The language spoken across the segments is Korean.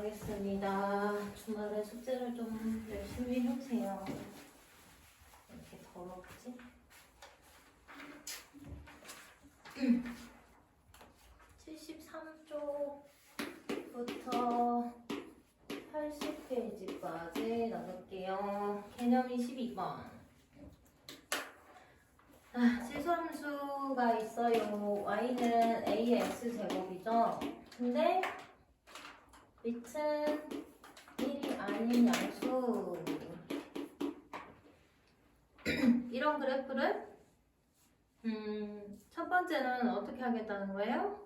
하겠습니다. 주말에 숙제를 좀 열심히 해보세요. 이렇게 더럽지? 73쪽부터 80페이지까지 나눌게요. 개념이 12번. 지수함수가 있어요. y는 a의 x제곱이죠. 근데 밑은 1이 아닌 양수. 이런 그래프를 첫 번째는 어떻게 하겠다는 거예요?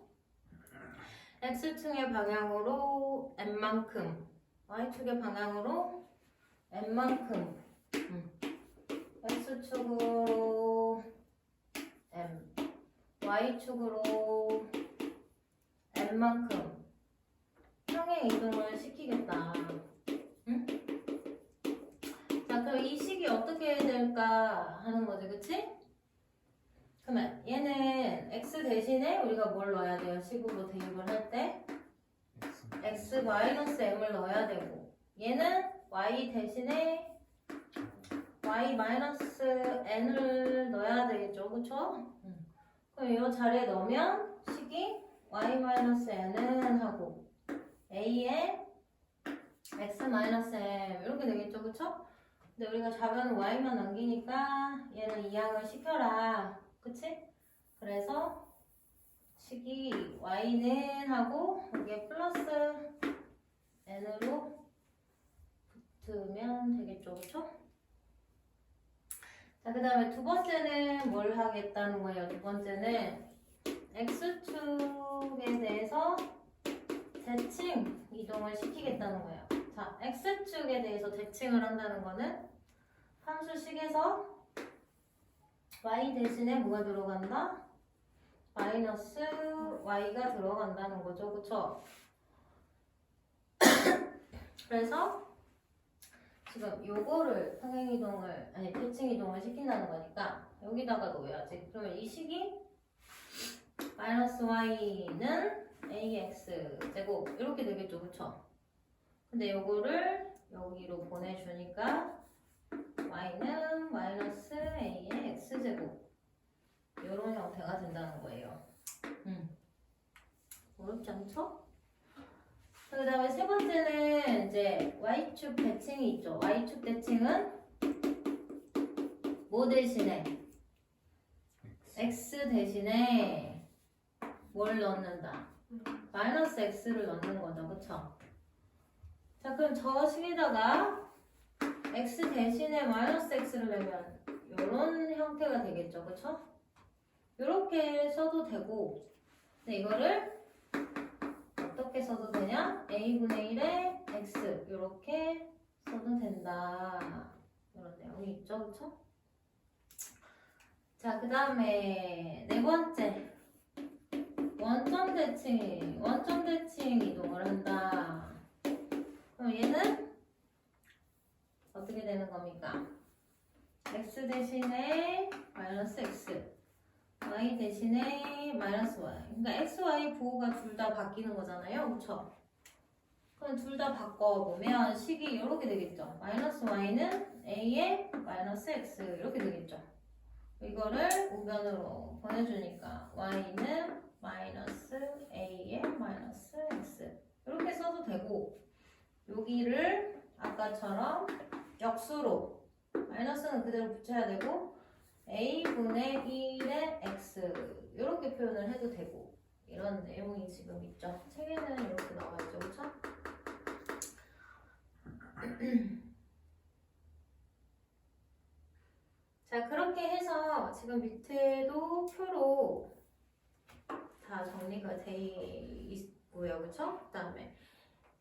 x축의 방향으로 n만큼, y축의 방향으로 n만큼, x축으로 m, y축으로 n만큼 평행 이동을 시키겠다. 응? 자, 그럼 이 식이 어떻게 될까 하는 거지, 그치? 그러면 얘는 x 대신에 우리가 뭘 넣어야 돼요? 식으로 대입을 할 때 x-m을 넣어야 되고, 얘는 y 대신에 y-n을 넣어야 되겠죠, 그쵸? 그럼 이 자리에 넣으면 식이 y-n은 하고 a에 x-m 이렇게 되겠죠, 그쵸? 근데 우리가 좌변은 y만 남기니까 얘는 이항을 시켜라, 그치? 그래서 식이 y는 하고 여기에 플러스 n으로 붙으면 되겠죠, 그쵸? 자, 그 다음에 두 번째는 뭘 하겠다는 거예요? 두 번째는 x축에 대해서 대칭 이동을 시키겠다는 거예요. 자, x축에 대해서 대칭을 한다는 거는 함수식에서 y 대신에 뭐가 들어간다? 마이너스 y가 들어간다는 거죠, 그쵸? 그래서 지금 요거를 평행이동을, 아니 대칭이동을 시킨다는 거니까 여기다가 놓아야지. 그러면 이 식이 마이너스 y는 ax 제곱 이렇게 되겠죠, 그쵸? 근데 요거를 여기로 보내주니까 y는 마이너스 a의 x제곱 이런 형태가 된다는 거예요. 어렵지 않죠? 그 다음에 세 번째는 이제 y축 대칭이 있죠. y축 대칭은 뭐 대신에? x 대신에 뭘 넣는다? 마이너스 x를 넣는 거죠, 그쵸? 자, 그럼 저 식에다가 x 대신에 마이너스 x를 내면 이런 형태가 되겠죠, 그쵸? 이렇게 써도 되고, 근데 이거를 어떻게 써도 되냐? a분의 1에 x 이렇게 써도 된다. 이런 내용이 있죠, 그쵸? 자, 그 다음에 네 번째 원점 대칭 이동을 한다. 그럼 얘는 어떻게 되는 겁니까? x 대신에 마이너스 x, y 대신에 마이너스 y. 그러니까 x, y 부호가 둘 다 바뀌는 거잖아요, 그쵸? 그럼 둘 다 바꿔보면 식이 이렇게 되겠죠. 마이너스 y는 a에 마이너스 x 이렇게 되겠죠. 이거를 우변으로 보내주니까 y는 마이너스 a에 마이너스 x 이렇게 써도 되고, 여기를 아까처럼 역수로 마이너스는 그대로 붙여야 되고 a분의 1의 x 이렇게 표현을 해도 되고, 이런 내용이 지금 있죠. 책에는 이렇게 나와 있죠, 그쵸? 자, 그렇게 해서 지금 밑에도 표로 다 정리가 돼 있고요, 그쵸? 그 다음에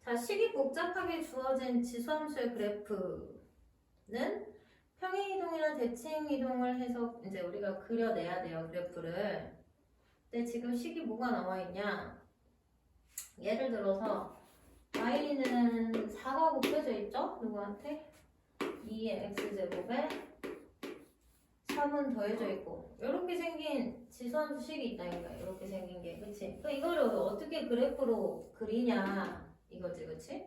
자, 식이 복잡하게 주어진 지수함수의 그래프는 평행이동이나 대칭이동을 해서 이제 우리가 그려내야 돼요, 그래프를. 근데 지금 식이 뭐가 나와 있냐? 예를 들어서 y는 4가 곱해져 있죠? 누구한테? 2의 x제곱에 3은 더해져 있고, 이렇게 생긴 지수함수 식이 있다니까, 이렇게 생긴 게, 그치? 그러니까 이거를 어떻게 그래프로 그리냐 이거지, 그치?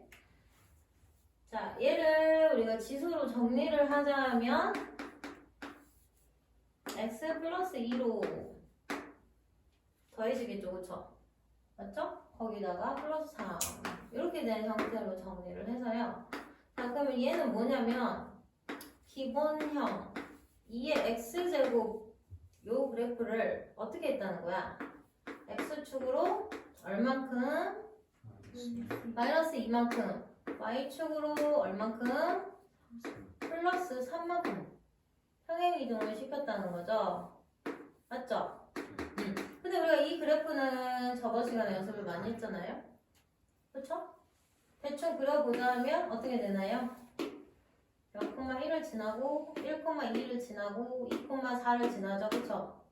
자, 얘를 우리가 지수로 정리를 하자면 x 플러스 2로 더해지겠죠, 그쵸? 맞죠? 거기다가 플러스 3 이렇게 된 형태로 정리를 해서요. 자, 그러면 얘는 뭐냐면 기본형 2의 x제곱 요 그래프를 어떻게 했다는 거야? x축으로 얼만큼? 마이너스 2만큼, y축으로 얼만큼? 플러스 3만큼 평행 이동을 시켰다는 거죠. 맞죠? 근데 우리가 이 그래프는 저번 시간에 연습을 많이 했잖아요. 그쵸? 대충 그려보자면 어떻게 되나요? 0,1을 지나고 1,2를 지나고 2,4를 지나죠. 그쵸?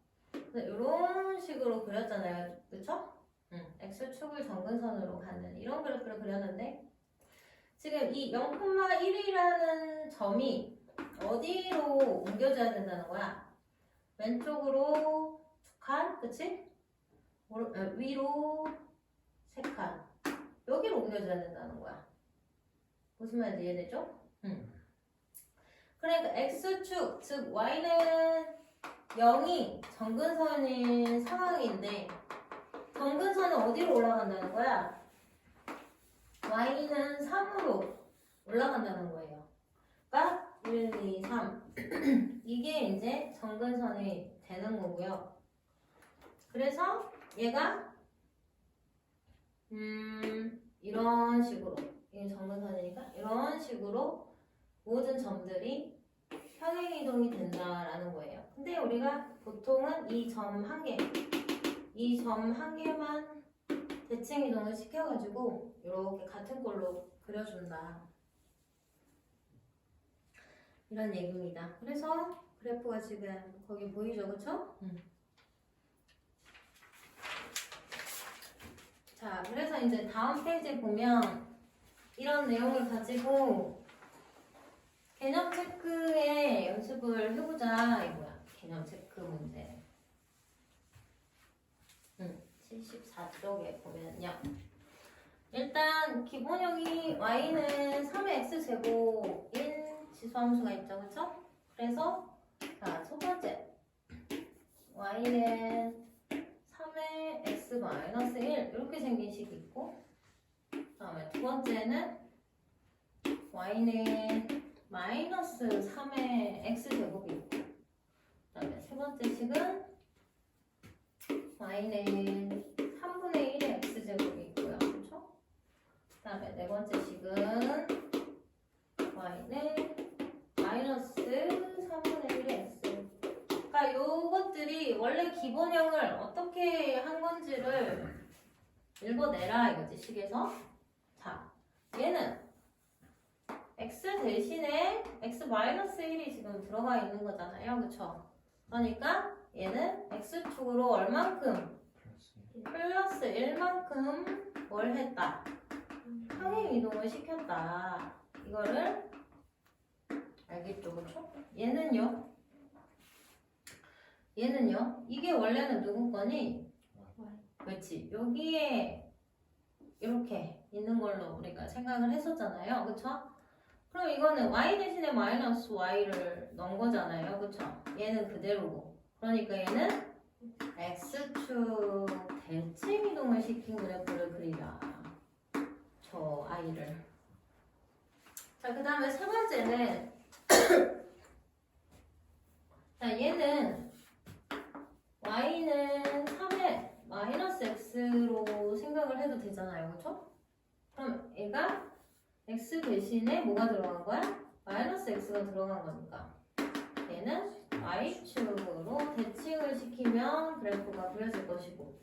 이런 식으로 그렸잖아요. 그쵸? x축을 정근선으로 가는 이런 그래프를 그렸는데 지금 이 0,1이라는 점이 어디로 옮겨져야 된다는 거야? 왼쪽으로 2칸, 그치? 위로 3칸 여기로 옮겨져야 된다는 거야. 무슨 말인지 이해되죠? 그러니까 x축, 즉 y는 0이 정근선인 상황인데 정근선은 어디로 올라간다는 거야? y는 3으로 올라간다는 거예요. 그러니까 1, 2, 3 이게 이제 정근선이 되는 거고요. 그래서 얘가 이런 식으로 이게 정근선이니까 이런 식으로 모든 점들이 평행이동이 된다라는 거예요. 근데 우리가 보통은 이 점 한 개만 대칭이동을 시켜가지고 이렇게 같은 걸로 그려준다. 이런 얘기입니다. 그래서 그래프가 지금 거기 보이죠, 그쵸? 자, 그래서 이제 다음 페이지에 보면 이런 내용을 가지고 개념 체크의 연습을 해보자 이거야. 개념 체크 문제. 74쪽에 보면요. 일단 기본형이 y는 3의 x제곱인 지수함수가 있죠, 그쵸? 그래서 자, 첫 번째 y는 3의 x-1 이렇게 생긴 식이 있고, 그 다음에 두 번째는 y는 마이너스 3의 x제곱이 있고, 그 다음에 세 번째 식은 y는 3분의 1의 x제곱이 있고요, 그렇죠? 그 다음에 네 번째 식은 y는 마이너스 3분의 1의 x. 그러니까 요것들이 원래 기본형을 어떻게 한 건지를 읽어내라 이거지, 식에서. 자, 얘는 x 대신에 x-1이 지금 들어가 있는 거잖아요, 그쵸? 그러니까 얘는 x축으로 얼만큼? 플러스 1만큼 뭘 했다? 평행 이동을 시켰다. 이거를 알겠죠, 그쵸? 얘는요? 이게 원래는 누구 거니? 그렇지. 여기에 이렇게 있는 걸로 우리가 생각을 했었잖아요, 그쵸? 그럼 이거는 y 대신에 마이너스 y를 넣은 거잖아요, 그쵸? 얘는 그대로고. 그러니까 얘는 x축 대칭 이동을 시킨 그래프를 그리라. 저 i를. 자, 그 다음에 세 번째는 자, 얘는 y는 3의 마이너스 x로 생각을 해도 되잖아요, 그쵸? 그럼 얘가 x 대신에 뭐가 들어간 거야? 마이너스 x가 들어간 거니까 얘는 y축으로 대칭을 시키면 그래프가 그려질 것이고,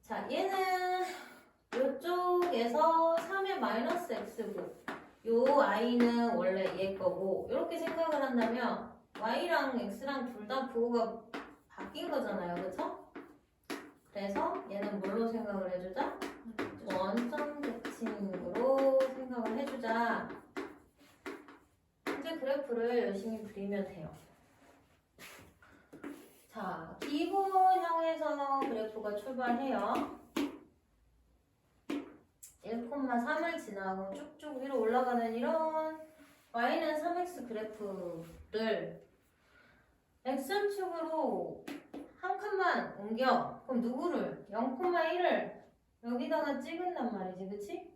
자, 얘는 이쪽에서 3의 마이너스 x고 요 i는 원래 얘 거고 이렇게 생각을 한다면 y랑 x랑 둘 다 부호가 바뀐 거잖아요, 그쵸? 그래서 얘는 뭘로 생각을 해주자? 원점 대칭으로 생각을 해주자. 이제 그래프를 열심히 그리면 돼요. 자, 기본형에서 그래프가 출발해요. 1,3을 지나고 쭉쭉 위로 올라가는 이런 y는 3x 그래프를 x축으로 한 칸만 옮겨. 그럼 누구를? 0,1을 여기다가 찍은단 말이지, 그치?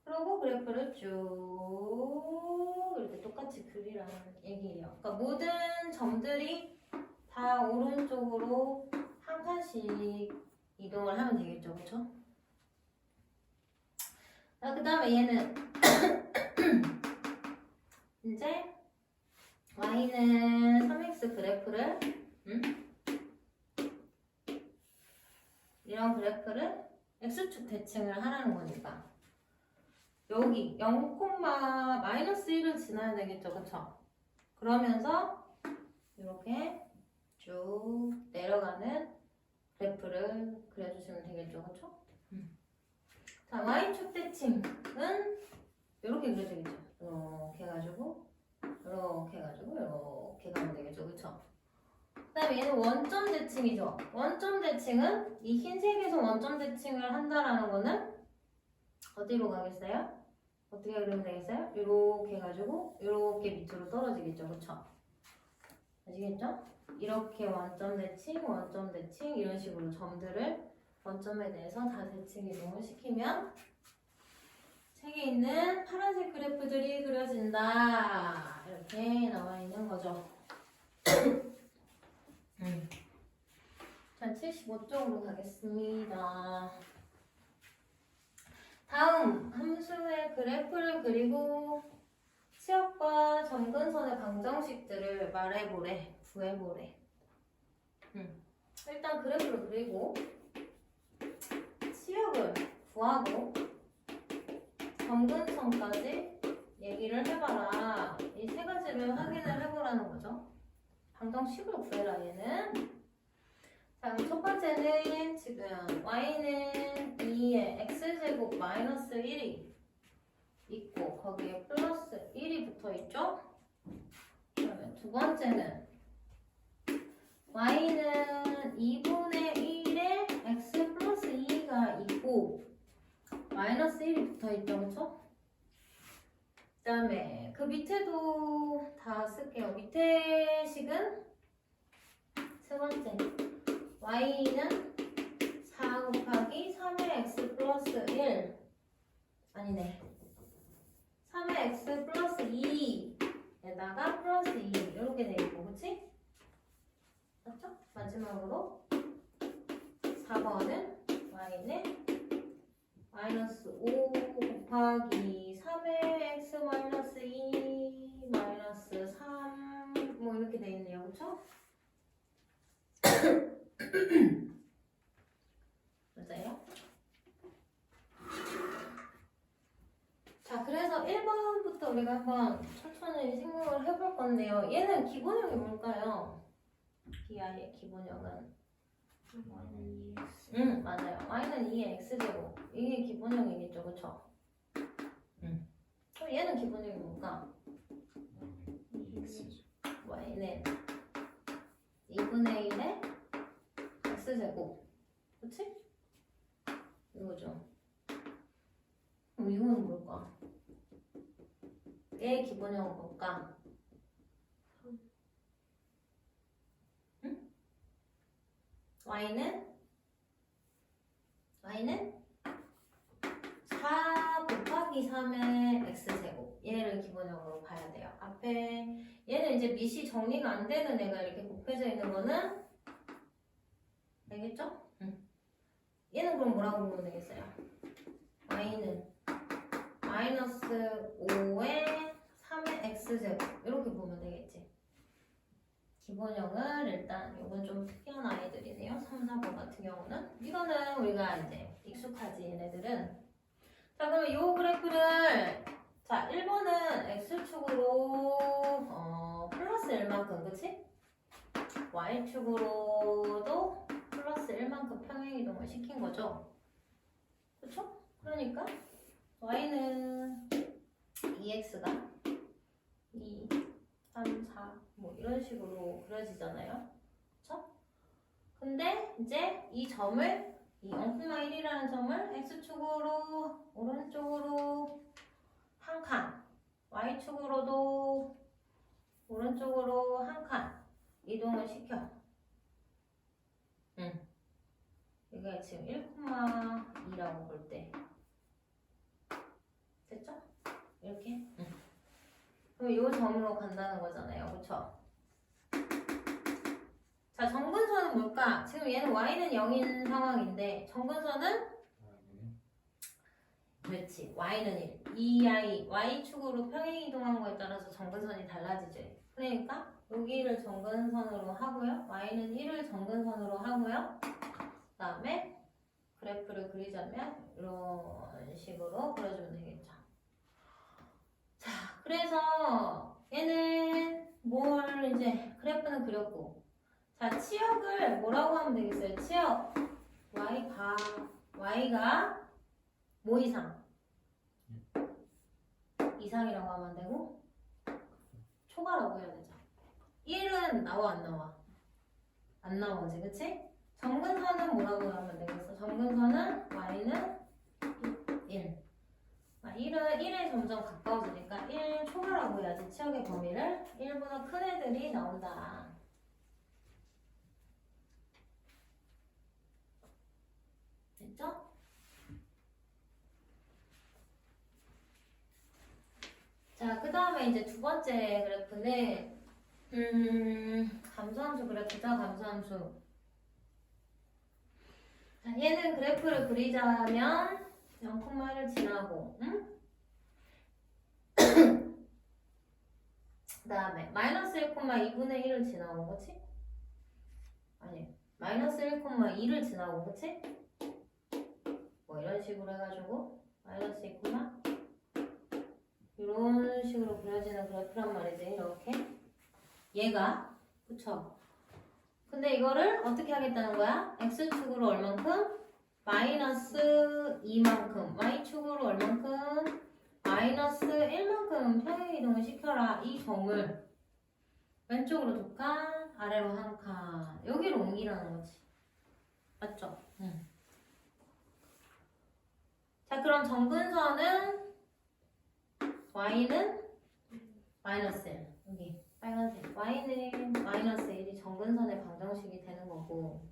그러고 그래프를 쭉 이렇게 똑같이 그리라는 얘기예요. 그러니까 모든 점들이 다 오른쪽으로 한 칸씩 이동을 하면 되겠죠, 그쵸? 자, 그 다음에 얘는 이제 y는 3x 그래프를 이런 그래프를 x축 대칭을 하라는 거니까 여기 0,-1을 지나야 되겠죠, 그쵸? 그러면서 이렇게 쭉 내려가는 그래프를 그려주시면 되겠죠, 그쵸? 자, y축 대칭은 이렇게 그려야 되겠죠. 이렇게 해가지고 이렇게 해가지고 이렇게 가면 되겠죠, 그쵸? 그 다음에 얘는 원점 대칭이죠. 원점 대칭은 이 흰색에서 원점 대칭을 한다라는 거는 어디로 가겠어요? 어떻게 그리면 되겠어요? 이렇게 해가지고 이렇게 밑으로 떨어지겠죠, 그쵸? 아시겠죠? 이렇게 원점 대칭, 원점 대칭 이런 식으로 점들을 원점에 대해서 다 대칭 이동을 시키면 책에 있는 파란색 그래프들이 그려진다. 이렇게 나와 있는 거죠. 자, 75쪽으로 가겠습니다. 다음 함수의 그래프를 그리고 치역과 점근선의 방정식들을 말해보래, 구해보래. 일단 그래프를 그리고 치역을 구하고 점근선까지 얘기를 해봐라. 이 세 가지를 확인을 해보라는 거죠. 방정식을 구해라, 얘는. 자, 그럼 첫 번째는 지금 y는 2에 x제곱 마이너스 1이 있고 거기에 플러스 1이 붙어있죠? 그러면 두 번째는 y는 2분의 1에 x 플러스 2가 있고 마이너스 1이 붙어있죠, 그쵸? 그 다음에 그 밑에도 다 쓸게요. 밑에 식은 세 번째 y는 4 곱하기 3의 x 플러스 1 아니네 3의 x 플러스 2에다가 플러스 2 이렇게 돼있고 그치? 맞죠? 마지막으로 4번은 y는 마이너스 5 곱하기 3의 x 마이너스 2 마이너스 3 뭐 이렇게 돼있네요, 그쵸? 맞아요? 자, 그래서 1번부터 우리가 한번 천천히 생각을 해볼 건데요. 얘는 기본형이 뭘까요? 이 아이의 기본형은 맞아요. y는 2의 x제곱 이게 기본형이겠죠, 그쵸? 그럼 얘는 기본형이 뭘까? y는 2분의 1의 x제곱 그치? 이거죠. 그럼 이거는 뭘까? 얘의 기본형은 뭘까? 응? y는 4 곱하기 3의 x제곱 얘를 기본형으로 봐야 돼요. 앞에 얘는 이제 밑이 정리가 안 되는 애가 이렇게 곱해져 있는 거는 알겠죠? 얘는 그럼 뭐라고 보면 되겠어요? y는 마이너스 5에 3의 x제곱 이렇게 보면 되겠지. 기본형은 일단 이건 좀 특이한 아이들이네요. 3, 4번 같은 경우는 이거는 우리가 이제 익숙하지 얘네들은. 자, 그럼 이 그래프를 자 1번은 x축으로 플러스 1만큼 그치? y축으로도 플러스 1만큼 평행이동을 시킨 거죠. 그쵸? 그러니까 y는 2x가 2, 3, 4 뭐 이런 식으로 그려지잖아요. 그쵸? 근데 이제 이 점을 이 0,1이라는 점을 x축으로 오른쪽 y축으로도 오른쪽으로 한 칸 이동을 시켜. 이게 지금 1,2라고 볼 때. 됐죠? 이렇게? 그럼 이 점으로 간다는 거잖아요. 그쵸? 자, 정근선은 뭘까? 지금 얘는 y는 0인 상황인데 정근선은? 그렇지. y는 1. 이 y축으로 평행 이동한 거에 따라서 정근선이 달라지지. 그러니까 여기를 정근선으로 하고요. y는 1을 정근선으로 하고요. 그 다음에 그래프를 그리자면 이런 식으로 그려주면 되겠죠. 자, 그래서 얘는 뭘 이제 그래프는 그렸고, 자, 치역을 뭐라고 하면 되겠어요? 치역 y가 뭐 이상? 이상이라고 하면 되고 초과라고 해야 되죠. 1은 나와 안 나와? 안 나오지, 그치? 정근선은 뭐라고 하면 되겠어? 정근선은 y는 1. 1은 1에 점점 가까워지니까 1 초과라고 해야지. 치역의 범위를 1보다 큰 애들이 나온다. 됐죠? 자, 그 다음에 이제 두 번째 그래프는 감소함수 그래프죠. 감소함수. 자, 얘는 그래프를 그리자면 0,1을 지나고, 그 다음에 마이너스 1,2분의 1을 지나고, 그치? 아니, 마이너스 1,2를 지나고, 그치? 뭐 이런 식으로 해가지고 마이너스 2, 이런 식으로 그려지는 그래프란 말이지. 이렇게 얘가, 그쵸? 근데 이거를 어떻게 하겠다는 거야? x축으로 얼만큼? 마이너스 2만큼, y축으로 얼만큼? 마이너스 1만큼 평행 이동을 시켜라. 이 점을 왼쪽으로 2칸, 아래로 1칸, 여기로 옮기라는 거지. 맞죠? 응. 자, 그럼 정근선은 y는 마이너스 1. 여기 빨간색. y는 마이너스 1이 정근선의 방정식이 되는 거고,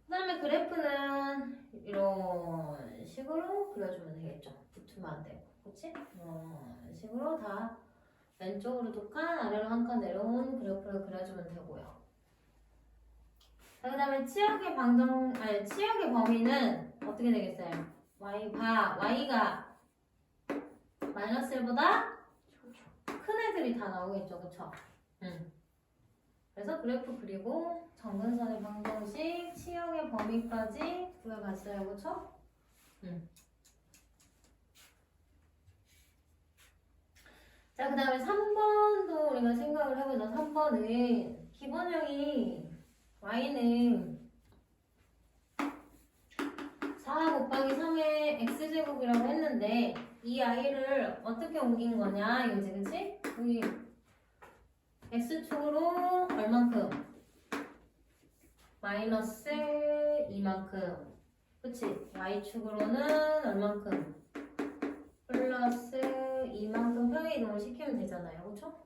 그 다음에 그래프는 이런 식으로 그려주면 되겠죠. 붙으면 안 되고, 그치? 이런 식으로 다 왼쪽으로 2칸, 아래로 1칸 내려온 그래프를 그려주면 되고요. 자, 그 다음에 치역의 범위는 어떻게 되겠어요? y가 마이너스 1보다 큰 애들이 다 나오겠죠, 그쵸? 그래서 그래프 그리고 정근선의 방정식, 치역의 범위까지 구해봤어요, 그쵸? 자, 그 다음에 3번도 우리가 생각을 해보자. 3번은 기본형이 y는 4 곱하기 3의 x제곱이라고 했는데 이 i를 어떻게 옮긴 거냐 이거지, 그치? 여기 x축으로 얼만큼? 마이너스 2만큼, 그치? y축으로는 얼만큼? 플러스 2만큼 평행 이동을 시키면 되잖아요, 그쵸?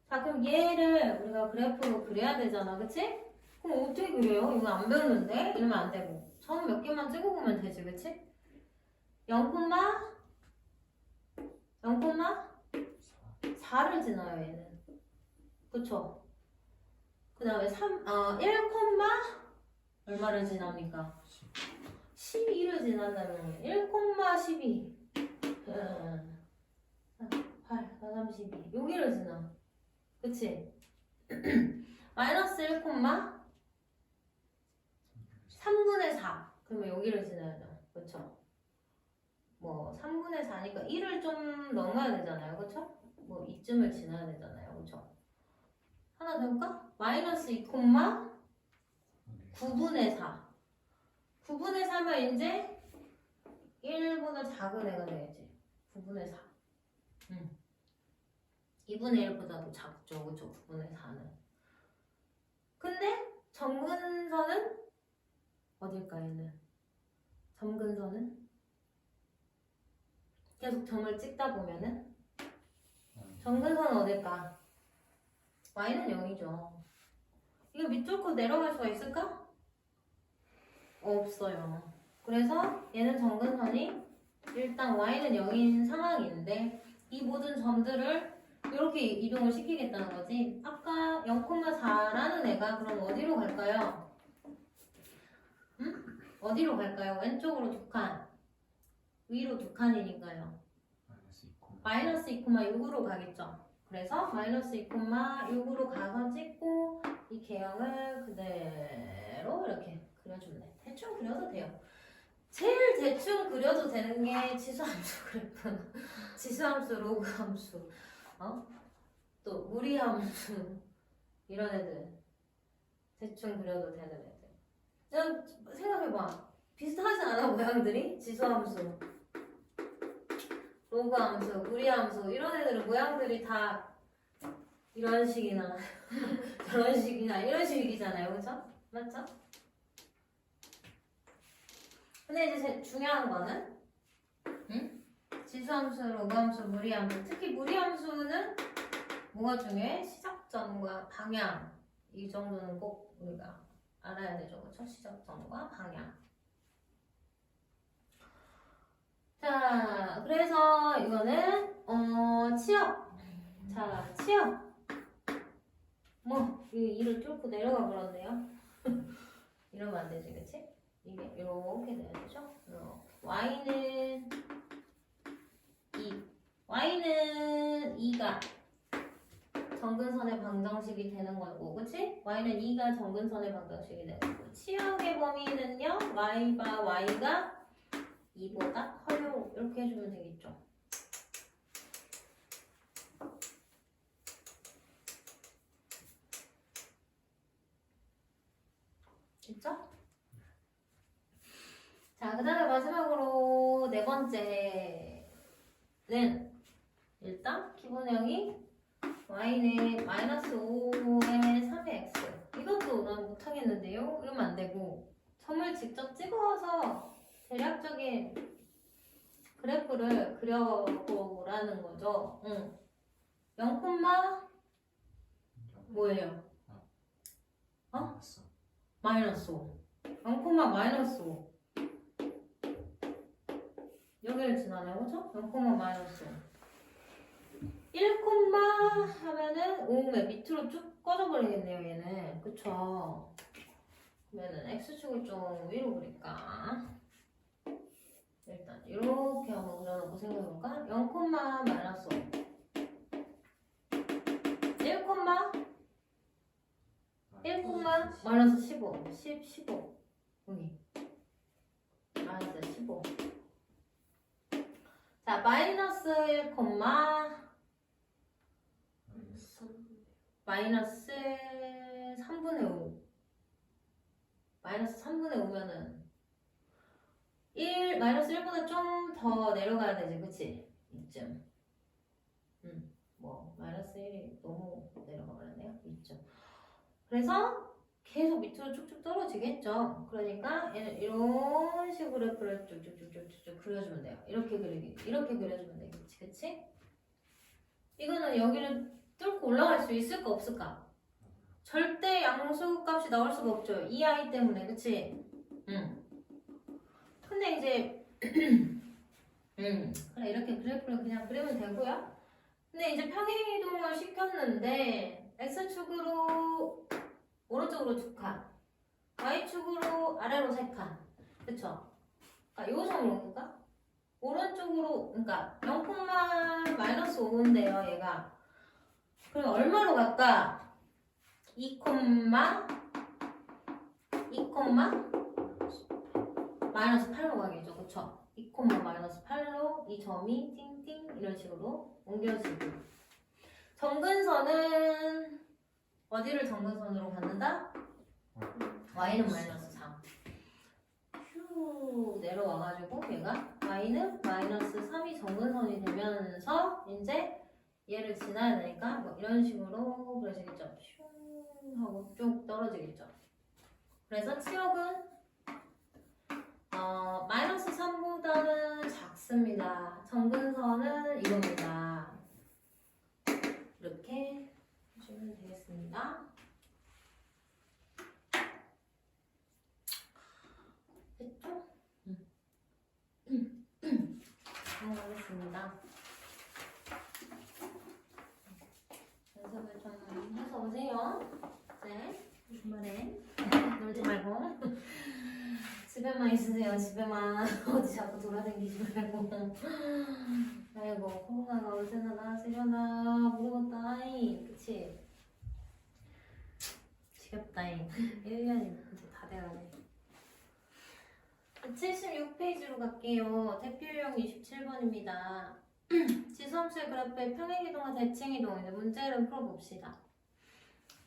자, 그럼 얘를 우리가 그래프로 그려야 되잖아, 그치? 그럼 어떻게 그려요? 이거 안 배웠는데? 이러면 안 되고 선 몇 개만 찍어보면 되지, 그치? 0,4를 지나요, 얘는. 그쵸? 그 다음에 1, 얼마를 지납니까? 12를 지난다면 1,12 8, 4, 32 여기를 지나. 그치? 마이너스 1,3분의 4 그러면 여기를 지나야죠. 그쵸? 뭐 3분의 4니까 1을 좀 넘어야 되잖아요. 그쵸? 뭐 이쯤을 지나야 되잖아요. 그쵸? 하나 더 해볼까? 마이너스 2,9분의 4 9분의 4면 이제 1보다 작은 애가 돼야지. 9분의 4 2분의 1보다도 작죠. 그쵸? 9분의 4는. 근데 점근선은 어딜까 얘는? 점근선은 계속 점을 찍다 보면은 정근선은 어딜까? y는 0이죠. 이거 밑으로 내려갈 수가 있을까? 없어요. 그래서 얘는 정근선이 일단 y는 0인 상황인데 이 모든 점들을 이렇게 이동을 시키겠다는 거지. 아까 0,4라는 애가 그럼 어디로 갈까요? 응? 어디로 갈까요? 왼쪽으로 두 칸, 위로 두 칸이니까요. 마이너스 2,6으로 가겠죠. 그래서 마이너스 2,6으로 가서 찍고 이 개형을 그대로 이렇게 그려주면 돼. 대충 그려도 돼요. 제일 대충 그려도 되는 게 지수함수 그랬구나. 지수함수, 로그함수, 또 무리함수 이런 애들 대충 그려도 되는 애들. 그냥 생각해봐. 비슷하지 않아 모양들이? 지수함수, 로그함수, 무리함수 이런 애들은 모양들이 다 이런 식이나 저런 식이나 이런 식이잖아요, 그렇죠? 맞죠? 근데 이제 제일 중요한 거는 지수함수, 로그함수, 무리함수. 특히 무리함수는 뭐가 중요해? 시작점과 방향. 이 정도는 꼭 우리가 알아야 되죠. 그렇죠? 시작점과 방향. 자, 그래서 이거는 취업. 자, 취업. 뭐 이 일을 뚫고 내려가 버렸네요. 이러면 안 되지, 그렇지? 이게 이렇게 돼야 되죠? 이렇게. y는 2. y는 2가 정근선의 방정식이 되는 거고, 그치? y는 2가 정근선의 방정식이 되는 거고, 치역의 범위는요, y가 2보다 커요. 이렇게 해주면 되겠죠. 됐죠? 자, 그 다음에 마지막으로 네 번째는 일단 기본형이 y는 마이너스 5의 3의 x. 이것도 난 못하겠는데요? 이러면 안 되고 점을 직접 찍어서 대략적인 그래프를 그려보라는 거죠. 0, 뭐예요? 마이너스 5. 0, 마이너스 5. 여기를 지나네요, 그죠? 0, 마이너스 5. 1, 하면은 5면 밑으로 쭉 꺼져버리겠네요, 얘는. 그쵸? 그러면은 x축을 좀 위로 그릴까? 일단 이렇게 한번 그려놓고 생각해볼까? 0, 마이너스 5. 1, 마이너스 15. 15. 여기. 마이너스 15. 자, 마이너스 1, 마이너스 3분의 5. 마이너스 3분의 5면은 마이너스 1보다 좀 더 내려가야 되지, 그치? 이쯤. 마이너스 1이 너무 내려가 버렸네요. 이쯤. 그래서 계속 밑으로 쭉쭉 떨어지겠죠. 그러니까 얘는 이런 식으로 쭉쭉쭉쭉쭉 그려주면 돼요. 이렇게 그려주면 되겠지, 그치? 이거는 여기를 뚫고 올라갈 수 있을까 없을까? 절대 양수 값이 나올 수가 없죠. 이 아이 때문에, 그치? 근데 이제 그래, 이렇게 그래프를 그냥 그리면 되고요. 근데 이제 평행이동을 시켰는데 x축으로 오른쪽으로 2칸, y축으로 아래로 3칸, 그쵸? 그러니까 요 정도인가? 오른쪽으로, 그러니까 0, 마이너스 5인데요, 얘가. 그럼 얼마로 갈까? 2, 마이너스 8로 가겠죠, 그쵸? 2, 마이너스 8로 이 점이 띵띵 이런 식으로 옮겨지고. 정근선은 어디를 정근선으로 갖는다? y는 마이너스 3. 쭉 내려와가지고 얘가 y는 마이너스 3이 정근선이 되면서 이제 얘를 지나야 되니까 뭐 이런 식으로 그려지겠죠. 슝 하고 쭉 떨어지겠죠. 그래서 치역은 마이너스 3보다는 작습니다. 정근선은 이겁니다. 주면 되겠습니다. 됐죠? 넘어가겠습니다. 연습을 좀 해서 오세요. 네, 주말에 놀지 말고 집에만 있으세요. 집에만 어디 자꾸 돌아다니지 말고. 아이고 코로나가 언제나 나아지려나 모르겠다잉. 그치? 지겹다잉. 1년이 이제 다 돼가네. 76페이지로 갈게요. 대표유형 27번입니다. 지수함수의 그래프의 평행이동과 대칭이동. 이제 문제를 풀어봅시다.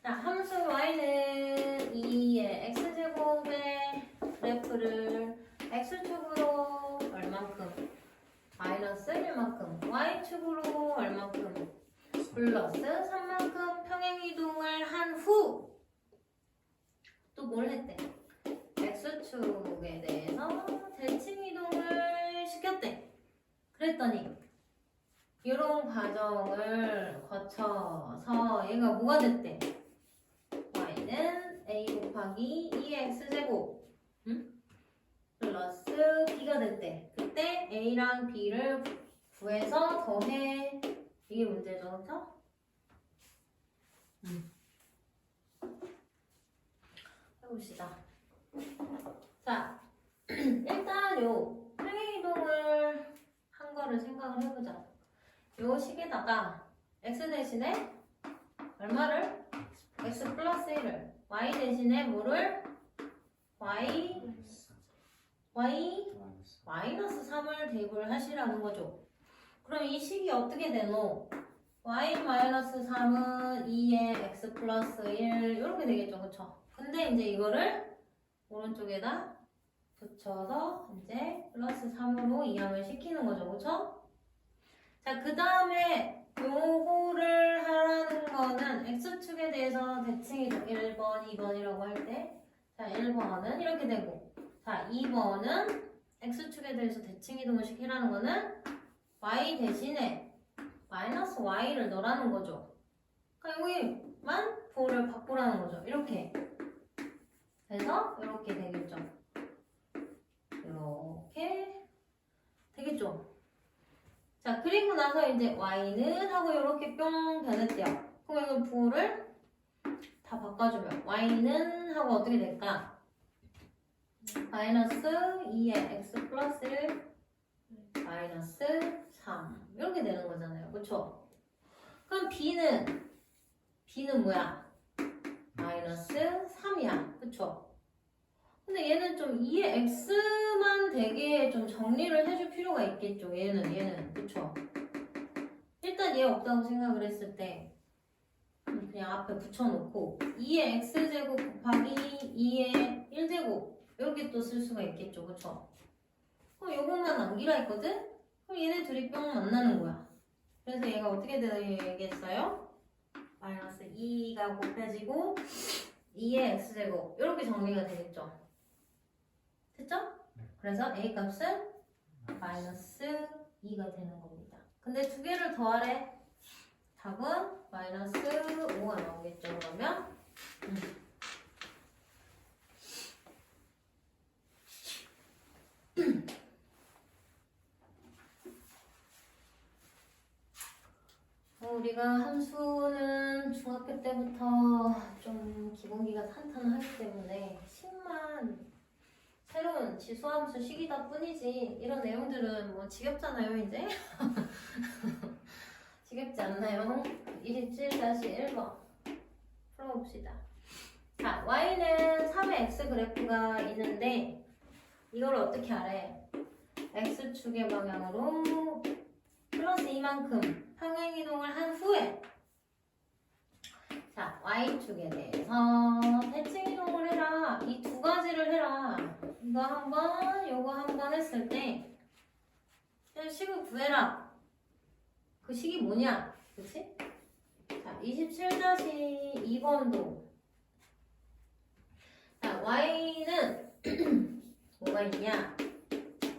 자, 함수 y는 2의 x제곱의 그래프를 x축으로 얼만큼? 마이너스 1만큼. y축으로 얼만큼? 플러스 3만큼 평행이동을 한 후 또 뭘 했대? x축에 대해서 대칭이동을 시켰대. 그랬더니 이런 과정을 거쳐서 얘가 뭐가 됐대? y는 a 곱하기 2x제곱 플러스 b가 됐대. 그때 a랑 b를 구해서 더해. 이게 문제죠, 그렇죠? 해봅시다. 자, 일단 요 평행이동을 한 거를 생각을 해보자. 요 식에다가 x 대신에 얼마를? x 플러스 1을 y 대신에 뭐를? y 마이너스 3을 대입을 하시라는 거죠. 그럼 이 식이 어떻게 되노? y 마이너스 3은 2의 x 플러스 1 이렇게 되겠죠, 그쵸? 근데 이제 이거를 오른쪽에다 붙여서 이제 플러스 3으로 이항을 시키는 거죠, 그쵸? 자, 그 다음에 요거를 하라는 거는 x축에 대해서 대칭이죠. 1번, 2번이라고 할 때. 자, 1번은 이렇게 되고, 자, 2번은 x축에 대해서 대칭이동을 시키라는 거는 y 대신에 마이너스 y를 넣으라는 거죠. 그러니까 여기만 부호를 바꾸라는 거죠. 이렇게. 그래서 이렇게 되겠죠. 이렇게 되겠죠. 자, 그리고 나서 이제 y는 하고 이렇게 뿅 변했대요. 그럼 이거 부호를 다 바꿔주면 y는 하고 어떻게 될까? 마이너스 2의 x 플러스 1 마이너스 3 이렇게 되는 거잖아요. 그쵸? 그럼 b는 뭐야? 마이너스 3이야. 그쵸? 근데 얘는 좀 2의 x만 되게 좀 정리를 해줄 필요가 있겠죠. 얘는 그쵸? 일단 얘 없다고 생각을 했을 때 그냥 앞에 붙여놓고 2의 x제곱 곱하기 2의 1제곱 이렇게 또 쓸 수가 있겠죠. 그쵸? 그럼 요것만 남기라 했거든? 그럼 얘네 둘이 뿅 만나는 거야. 그래서 얘가 어떻게 되겠어요? 마이너스 2가 곱해지고 2의 x제곱 이렇게 정리가 되겠죠. 됐죠? 그래서 a 값은 마이너스 2가 되는 겁니다. 근데 두 개를 더하래. 답은 마이너스 5가 나오겠죠. 그러면 우리가 함수는 중학교 때부터 좀 기본기가 탄탄하기 때문에 10만 새로운 지수함수 식이다 뿐이지 이런 내용들은 뭐 지겹잖아요 이제. 지겹지 않나요? 27-1번 풀어봅시다. 자, y는 3의 x 그래프가 있는데 이걸 어떻게 하래? x축의 방향으로 플러스 2만큼 평행이동을 한 후에 자, y축에 대해서 대칭이동을 해라. 이 두 가지를 해라. 이거 한 번, 요거 한 번 했을 때 식을 구해라. 그 식이 뭐냐? 그치? 자, 27-2번도 자, y는 뭐가 있냐?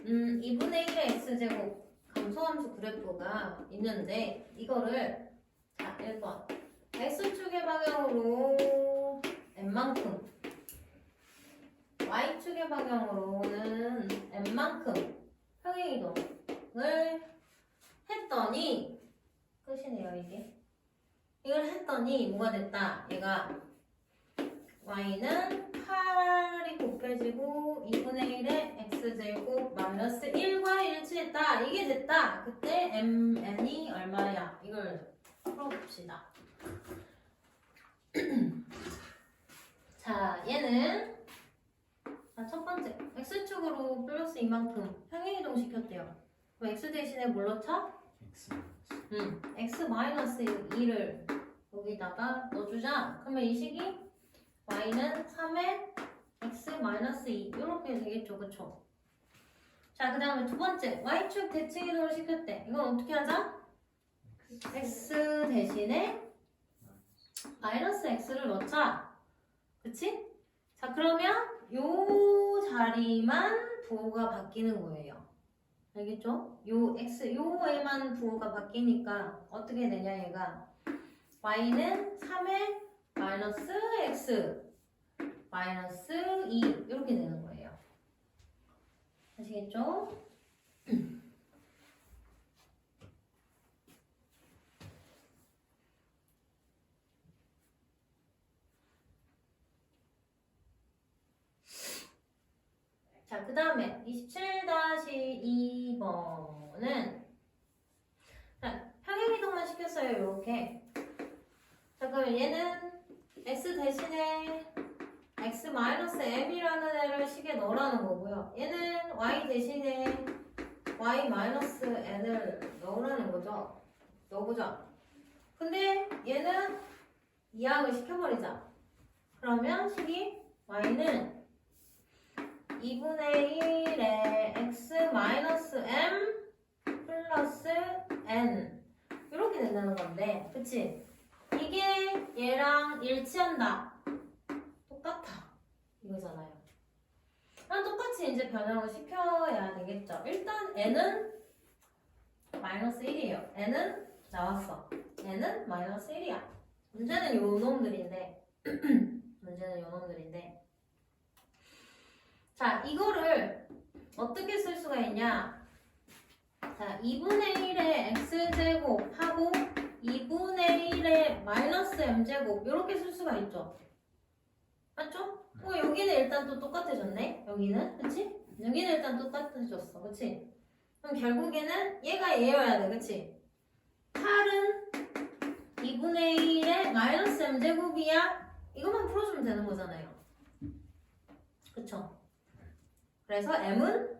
2분의 1의 x제곱 감소함수 그래프가 있는데 이거를 자, 1번 x축의 방향으로 n만큼, y축의 방향으로는 n만큼 평행이동을 했더니 끝이네요. 이걸 했더니 뭐가 됐다? 얘가 y는 8이 곱해지고 2분의 1의 x제곱 마이너스 1과 일치했다. 이게 됐다. 그때 mn이 얼마야? 이걸 풀어봅시다. 자, 얘는 첫 번째 x축으로 플러스 이만큼 평행이동 시켰대요. 그럼 x 대신에 뭘로 쳐? x 마이너스 2를 여기다가 넣어주자. 그러면 이 식이 y는 3의 x 마이너스 2 이렇게 되겠죠, 그쵸? 자, 그 다음에 두 번째 y축 대칭 이동을 시켰대. 이건 어떻게 하자? x 대신에 마이너스 x를 넣자. 그치? 자, 그러면 요 자리만 부호가 바뀌는 거예요. 알겠죠? 요에만 부호가 바뀌니까 어떻게 되냐, 얘가 y는 3의 마이너스 x 마이너스 2 이렇게 되는 거예요. 아시겠죠? 자, 그 다음에 27-2번은 자, 평행이동만 시켰어요. 이렇게. 자, 그럼 얘는 x 대신에 x-m이라는 애를 식에 넣으라는 거고요. 얘는 y 대신에 y-n을 넣으라는 거죠. 넣어보자. 근데 얘는 이항을 시켜버리자. 그러면 식이 y는 2분의 1의 x-m 플러스 n 이렇게 된다는 건데, 그치? 이게 얘랑 일치한다. 똑같아. 이거잖아요. 그럼 똑같이 이제 변형을 시켜야 되겠죠. 일단 n은 마이너스 1이에요. n은 나왔어. n은 마이너스 1이야. 문제는 요 놈들인데 문제는 요 놈들인데 자, 이거를 어떻게 쓸 수가 있냐? 자, 2분의 1의 x제곱하고 2분의 1의 마이너스 m제곱 이렇게 쓸 수가 있죠. 맞죠? 여기는 일단 또 똑같아졌네. 여기는, 그치? 여기는 일단 똑같아졌어. 그치? 그럼 결국에는 얘가 얘여야 돼. 그치? 8은 2분의 1의 마이너스 m제곱이야. 이것만 풀어주면 되는 거잖아요. 그쵸? 그래서 m은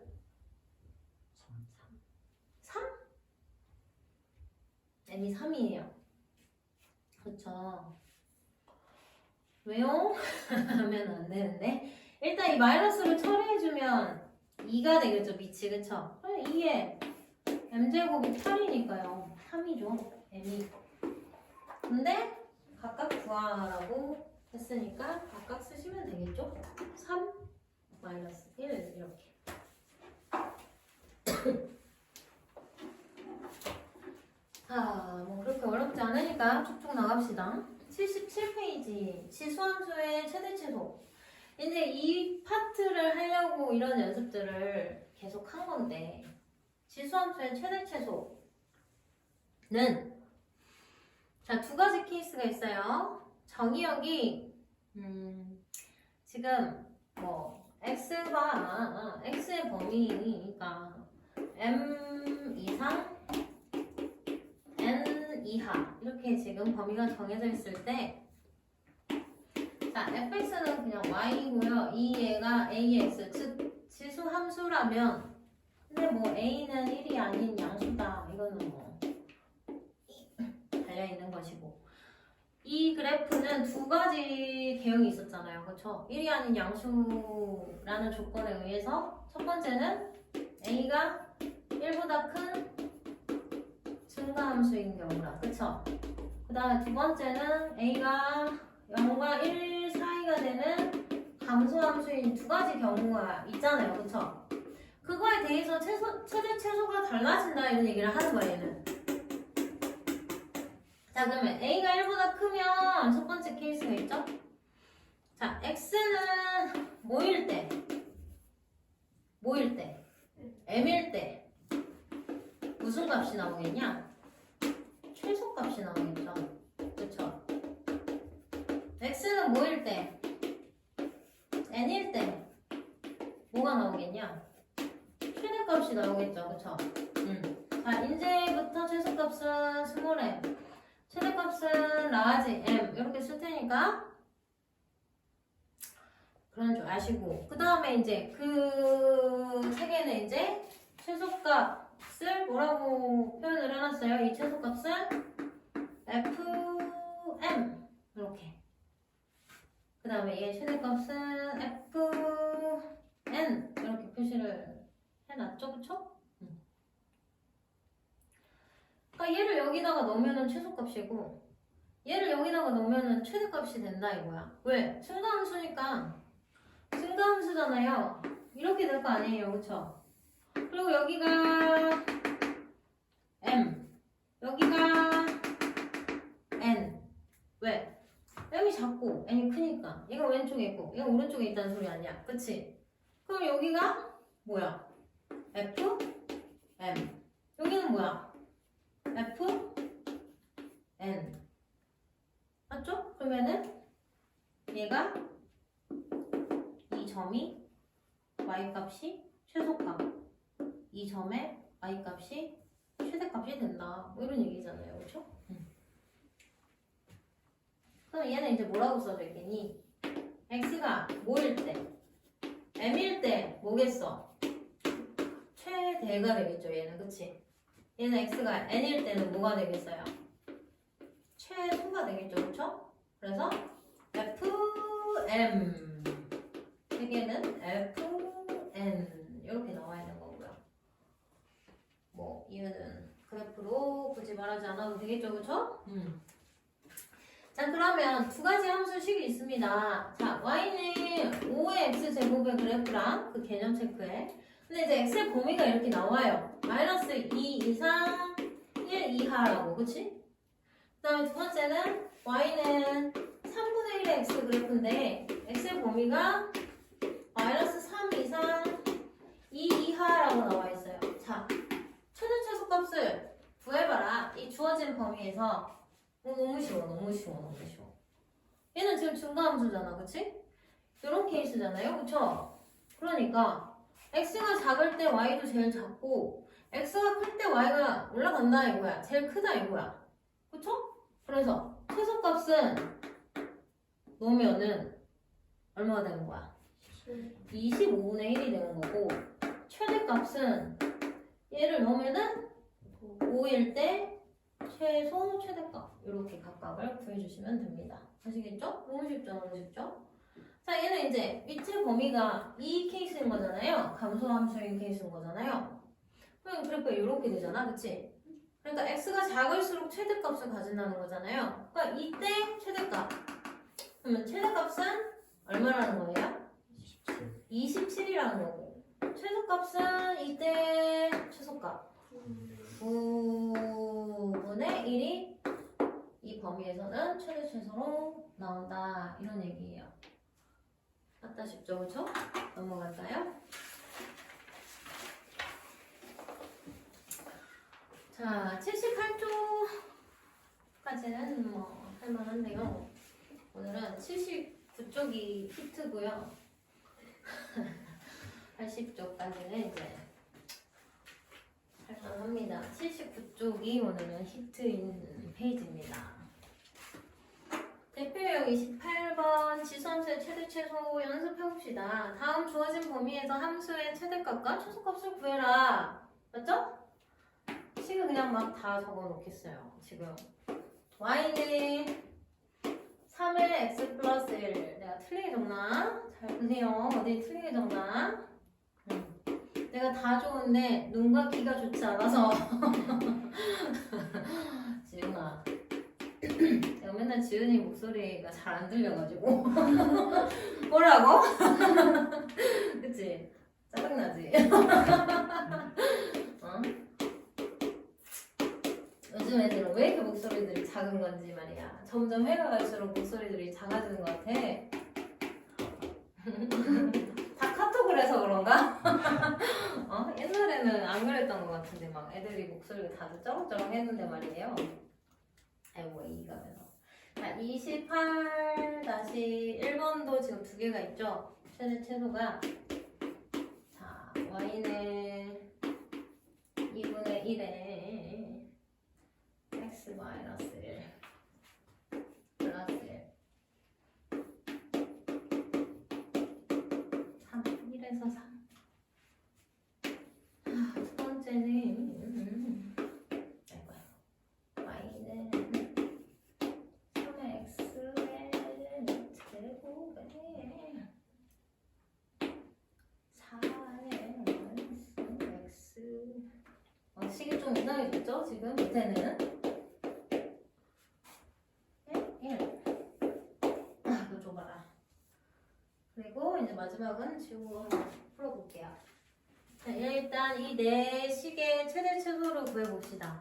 3? m이 3이에요. 그쵸? 왜요? 하면 안 되는데 일단 이 마이너스를 처리해주면 2가 되겠죠, 밑이. 그쵸? 2에 m제곱이 8이니까요 3이죠, m이. 근데 각각 구하라고 했으니까 각각 쓰시면 되겠죠? 3 마이너스 1 이렇게. 자, 뭐 그렇게 어렵지 않으니까 쭉쭉 나갑시다. 77페이지 지수함수의 최대치소. 이제 이 파트를 하려고 이런 연습들을 계속 한 건데 지수함수의 최대치소는 자, 두 가지 케이스가 있어요. 정의역이 지금 뭐 x가 x의 범위니까 m 이상 n 이하 이렇게 지금 범위가 정해져 있을 때 자, fx는 그냥 y고요. 이 얘가 ax 즉 지수 함수라면 근데 뭐 a는 1이 아닌 양수다. 이거는 뭐 달려있는 것이고 이 그래프는 두 가지 개형이 있었잖아요. 그렇죠? 1이 아닌 양수라는 조건에 의해서 첫 번째는 a가 1보다 큰 증가함수인 경우라. 그쵸? 그 다음에 두 번째는 a가 0과 1 사이가 되는 감소함수인 두 가지 경우가 있잖아요. 그쵸? 그거에 대해서 최대 최소가 달라진다 이런 얘기를 하는 거예요. 얘는. 자, 그러면 a가 1보다 크면 첫 번째 케이스가 있죠? 자, x는 뭐일 때? m일 때 무슨 값이 나오겠냐? 최소값이 나오겠죠. 그쵸? x는 뭐일 때? n일 때 뭐가 나오겠냐? 최대값이 나오겠죠. 그쵸? 자, 이제부터 최소값은 스몰 m, 최대값은 라지 m 이렇게 쓸 테니까 그런 줄 아시고, 그 다음에 이제 그 세 개는 이제 최소값을 뭐라고 표현을 해놨어요? 이 최소값은 fm 이렇게. 그 다음에 얘 최대값은 fn 이렇게 표시를 해놨죠, 그쵸? 그러니까 얘를 여기다가 넣으면은 최소값이고 얘를 여기다가 넣으면은 최대값이 된다 이거야. 왜? 증가함수니까. 증가함수잖아요. 이렇게 될 거 아니에요, 그쵸? 그리고 여기가 m, 여기가 n. 왜? m이 작고 n이 크니까. 얘가 왼쪽에 있고 얘가 오른쪽에 있다는 소리 아니야, 그치? 그럼 여기가 뭐야? f, m. 여기는 뭐야? f, n. 맞죠? 그러면은 얘가 이 점이 y값이 최소값, 이 점의 y값이 최대값이 된다. 뭐 이런 얘기잖아요, 그렇죠? 그럼 얘는 이제 뭐라고 써져 있겠니? x가 뭐일 때? m일 때 뭐겠어? 최대가 되겠죠, 얘는. 그치? 얘는 x가 n일 때는 뭐가 되겠어요? 최소가 되겠죠, 그쵸? 그래서 fm 세 개는 fn 이렇게 나와야 되는 거고요. 뭐 이유는 그래프로 굳이 말하지 않아도 되겠죠, 그쵸? 자, 그러면 두 가지 함수식이 있습니다. 자, y는 5의 x제곱의 그래프랑 그 개념 체크해. 근데 이제 x의 범위가 이렇게 나와요. 마이너스 2 이상 1 이하라고, 그치? 그 다음에 두 번째는 y는 3분의 1의 x 그래프인데 x의 범위가 마이너스 3 이상 2 이하라고 나와 있어요. 자, 최대 최소값을 구해봐라. 이 주어진 범위에서. 너무 쉬워, 너무 쉬워, 너무 쉬워. 얘는 지금 증가함수잖아, 그치? 이런 케이스잖아요, 그쵸? 그러니까 x가 작을 때 y도 제일 작고 x가 클 때 y가 올라간다 이거야. 제일 크다 이거야. 그쵸? 그래서 최소값은 놓으면은 얼마가 되는 거야? 25분의 1이 되는 거고, 최대값은 얘를 넣으면은 5일 때 최소 최대값 이렇게 각각을 구해주시면 됩니다. 아시겠죠? 너무 쉽죠? 너무 쉽죠? 자, 얘는 이제 밑의 범위가 이 케이스인 거잖아요. 감소함수인 케이스인 거잖아요. 그럼 그래프가 이렇게 되잖아, 그치? 그러니까 x가 작을수록 최대값을 가진다는 거잖아요. 그러니까 이때 최대값. 그러면 최대값은 얼마라는 거예요? 27이라는 거고, 최소값은 이때 최소값 9분의 1이 이 범위에서는 최대 최소로 나온다 이런 얘기예요. 맞다 싶죠, 그쵸? 넘어갈까요? 자, 78쪽까지는 뭐 할만한데요. 오늘은 79쪽이 히트고요. 80쪽까지는 이제 할만합니다. 79쪽이 오늘은 히트인 페이지입니다. 대표역 28번 지수함수의 최대 최소 연습해봅시다. 다음 주어진 범위에서 함수의 최대값과 최소값을 구해라. 맞죠? 식을 그냥 막 다 적어놓겠어요. 지금 y는 3의 x 플러스 1. 내가 틀리게 적나? 잘 보세요. 어디 틀리게 적나? 내가 다 좋은데 눈과 귀가 좋지 않아서 지은아, 내가 맨날 지은이 목소리가 잘 안 들려가지고 뭐라고? 그치? 짜증나지? 어? 요즘 요즘 애들은 왜 이렇게 목소리들이 작은 건지 말이야. 점점 해가 갈수록 목소리들이 작아지는 것 같아. 다 카톡을 해서 그런가? 옛날에는 안 그랬던 것 같은데 막 애들이 목소리가 다들 쩌렁쩌렁 했는데 말이에요. 아이고 이가면서. 자, 28-1번도 지금 두 개가 있죠. 최대 최소가. 자, y는 2분의 1에 x 마이너스 1 플러스 1 3 1에서 3. 두 번째는 y는 3x의 제곱에 4의 x. 식이 좀 이상해졌죠? 지금 밑에는 1. 이거 줘봐라. 그리고 이제 마지막은 지우고 한번 풀어볼게요. 자, 일단 이 네 식의 최대 최소를 구해봅시다.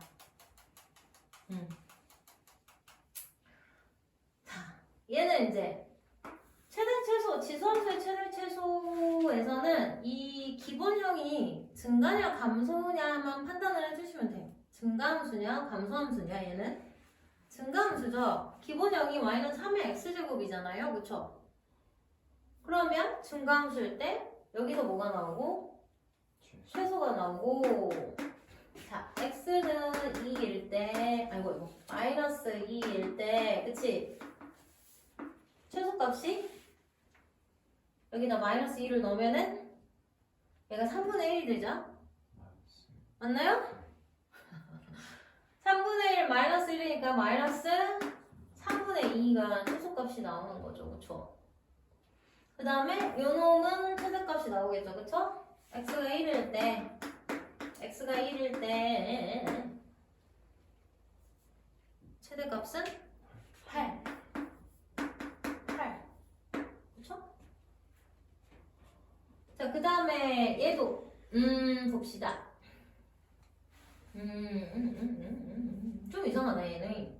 자, 얘는 이제 최대 최소, 지수함수의 최대 최소에서는 이 기본형이 증가냐 감소냐만 판단을 해주시면 돼요. 증가함수냐 감소함수냐. 얘는 증가함수죠. 기본형이 y는 3의 x제곱이잖아요. 그쵸? 그러면 증가함수일 때 여기서 뭐가 나오고 최소가 나오고. 자, x는 2일 때 이거 마이너스 2일 때 그치? 최소값이 여기다 마이너스 2를 넣으면은 얘가 3분의 1이 되죠? 맞나요? 3분의 1 마이너스 1이니까 마이너스 3분의 2가 최소값이 나오는 거죠. 그쵸? 그 다음에 요 놈은 최대값이 나오겠죠. 그쵸? x가 1일 때 최대값은 8. 그쵸? 자, 그 다음에 얘도 봅시다. 좀 이상하네 얘는.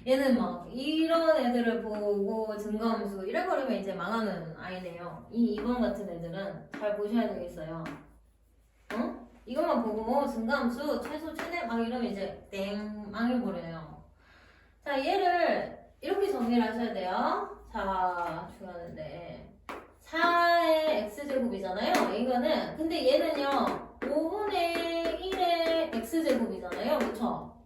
얘는 막 이런 애들을 보고 증가함수 이래버리면 이제 망하는 아이네요. 이 2번 같은 애들은 잘 보셔야 되겠어요. 이것만 보고 증가함수 최소 최대 막 이러면 이제 땡 망해버려요. 자, 얘를 이렇게 정리를 하셔야 돼요. 자, 중요한데 4의 x제곱이잖아요. 이거는 근데 얘는요 5분의 1의 x제곱이잖아요. 그쵸?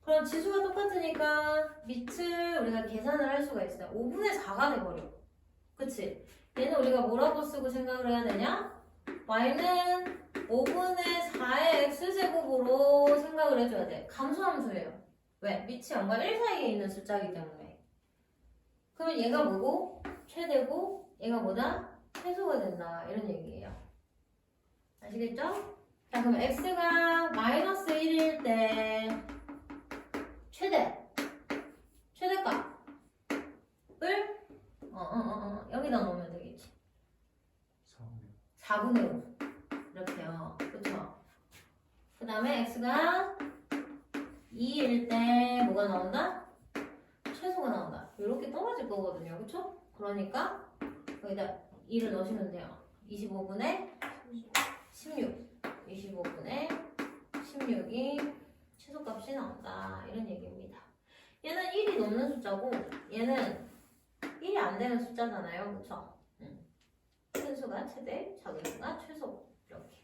그럼 지수가 똑같으니까 밑을 우리가 계산을 할 수가 있어요. 5분의 4가 돼버려. 그치? 얘는 우리가 뭐라고 쓰고 생각을 해야 되냐? y는 5분의 4의 x제곱으로 생각을 해줘야 돼. 감소함수예요. 왜? 밑이 0과 1 사이에 있는 숫자이기 때문에. 그러면 얘가 뭐고? 최대고 얘가 뭐다? 최소가 된다. 이런 얘기예요. 아시겠죠? 자, 그럼 x가 마이너스 1일 때 최대값을 여기다 넣으면 되겠지. 4분의 5 이렇게요. 그쵸? 그 다음에 x가 2일 때 뭐가 나온다? 최소가 나온다. 이렇게 떨어질 거거든요. 그쵸? 그러니까 여기다 2를 넣으시면 돼요. 25분의 16 25분의 16이 최소값이 나온다. 이런 얘기입니다. 얘는 1이 넘는 숫자고 얘는 1이 안 되는 숫자잖아요. 그쵸? 큰 수가 최대, 작은 수가 최소. 이렇게.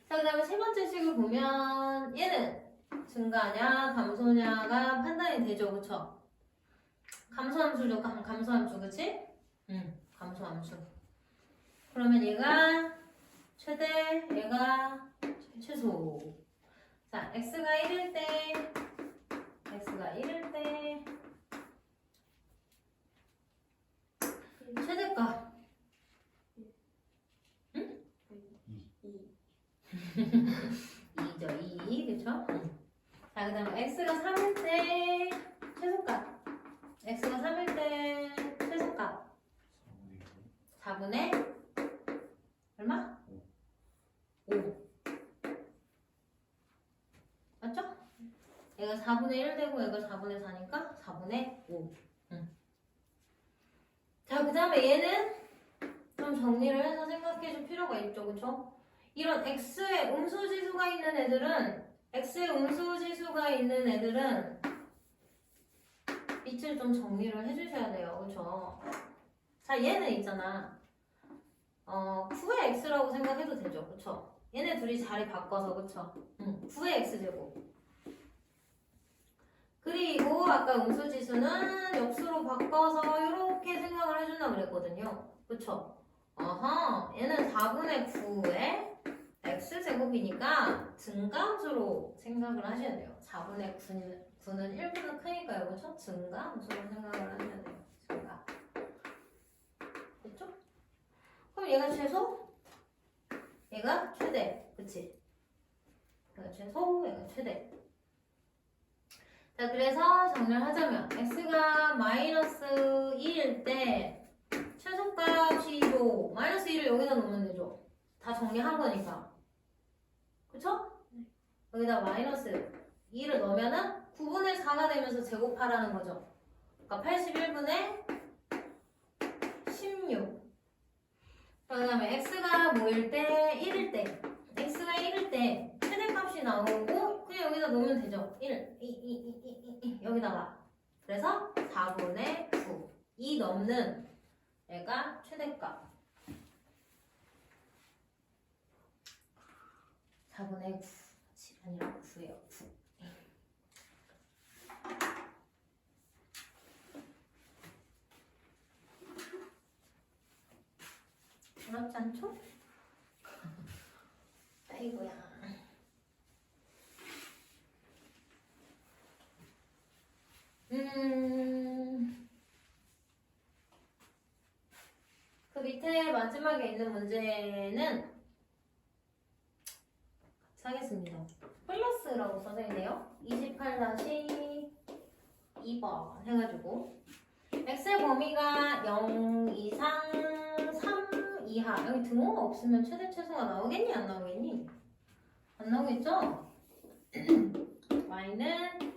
자, 그 다음에 세 번째 식을 보면 얘는 증가냐 감소냐가 판단이 되죠. 그쵸? 감소함수죠. 감소함수. 그치? 감소함수. 그러면 얘가 최대, 얘가 최소. 자, x가 1일 때 최대값 2죠. 2. 그쵸? 자, 그 다음에 x가 3일 때 최소값. x가 3일 때 최소값 4분의 얼마? 5. 얘가 4분의 1 되고 얘가 4분의 4니까 4분의 5. 자, 그 다음에 얘는 좀 정리를 해서 생각해 줄 필요가 있죠. 그쵸? 이런 x에 음수지수가 있는 애들은 밑을 좀 정리를 해주셔야 돼요. 그쵸? 자, 얘는 있잖아. 9의 x라고 생각해도 되죠. 그쵸? 얘네 둘이 자리 바꿔서, 그쵸? 9의 x제곱. 그리고 아까 음수지수는 역수로 바꿔서 이렇게 생각을 해준다 그랬거든요. 그쵸? 어허, 얘는 4분의 9의 x제곱이니까 증가함수로 생각을 하셔야 돼요. 4분의 9는 1보다 크니까요. 그쵸? 증가함수로 생각을 하셔야 돼요. 증가. 됐죠? 그럼 얘가 최소? 얘가 최대. 그치? 얘가 최소, 얘가 최대. 자, 그래서 정리를 하자면 x가 마이너스 2일 때 최소값이죠. 마이너스 1을 여기다 놓으면 되죠. 다 정리한 거니까. 그쵸? 여기다 마이너스 2를 넣으면은 9분의 4가 되면서 제곱하라는 거죠. 그러니까 81분의 16. 그 다음에 x가 뭐일 때? 1일 때. x가 1일 때 최대값이 나오고 그냥 여기다 놓으면 되죠. 1, 2 여기다가. 그래서 4분의 9. 2 넘는 얘가 최대값. 4분의 9. 7 아니라 9예요. 9. 어렵지 않죠? 아이고야. 그 밑에 마지막에 있는 문제는 같이 하겠습니다. 플러스라고 써져 있네요. 28-2번 해가지고 x의 범위가 0 이상 3 이하. 여기 등호가 없으면 최대 최소가 나오겠니? 안 나오겠니? 안 나오겠죠? y는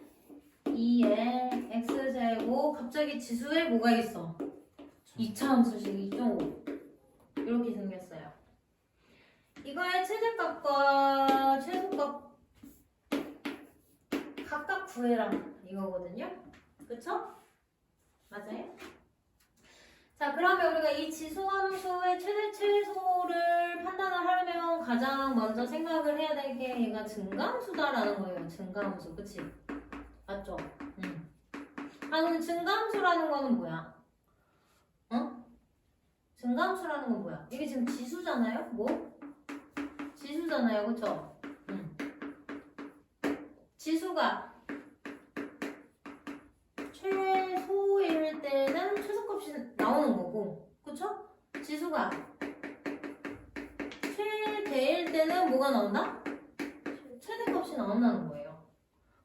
2의 x제곱. 갑자기 지수에 뭐가 있어? 2차 함수식 2.5 이렇게 생겼어요. 이거의 최대값과 최소값 각각 구해라 이거거든요. 그쵸? 맞아요? 자, 그러면 우리가 이 지수 함수의 최대 최소를 판단을 하려면 가장 먼저 생각을 해야 될 게 얘가 증가함수다라는 거예요. 증가함수. 그치? 맞죠? 아, 그럼 증가함수라는 거는 뭐야? 증가함수라는 건 뭐야? 이게 지금 지수잖아요? 뭐? 지수잖아요. 그쵸? 지수가 최소일 때는 최소값이 나오는 거고, 그쵸? 지수가 최대일 때는 뭐가 나온다? 최대값이 나온다는 거예요.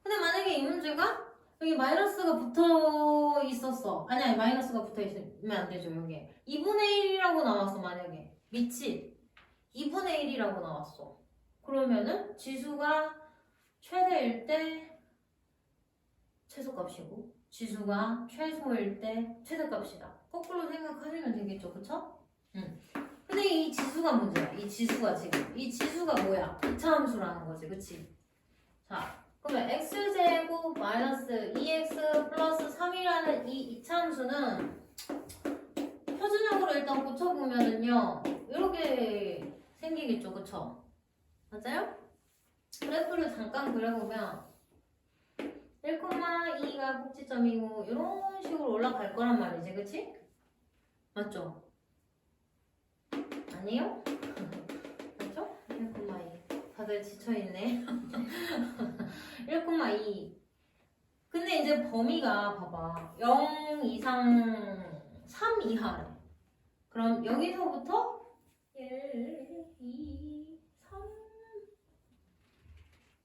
근데 만약에 이 문제가 여기 마이너스가 붙어 있었어. 아니, 마이너스가 붙어 있으면 안 되죠, 여기. 2분의 1이라고 나왔어, 만약에. 밑이 2분의 1이라고 나왔어. 그러면은 지수가 최대일 때 최소값이고, 지수가 최소일 때 최대값이다. 거꾸로 생각하시면 되겠죠, 그쵸? 근데 이 지수가 문제야. 이 지수가 지금. 이 지수가 뭐야? 이차함수라는 거지, 그치? 자, 그러면 x제곱 마이너스 2x 플러스 3이라는 이 이차함수는 표준형으로 일단 고쳐보면은요, 이렇게 생기겠죠, 그쵸? 맞아요? 그래프를 잠깐 그려보면 1,2가 꼭지점이고 이런 식으로 올라갈 거란 말이지, 그치? 맞죠? 아니요? 맞죠? 1,2 다들 지쳐있네. 1,2 근데 이제 범위가 봐봐 0 이상 3 이하래. 그럼 여기서부터 1, 2, 3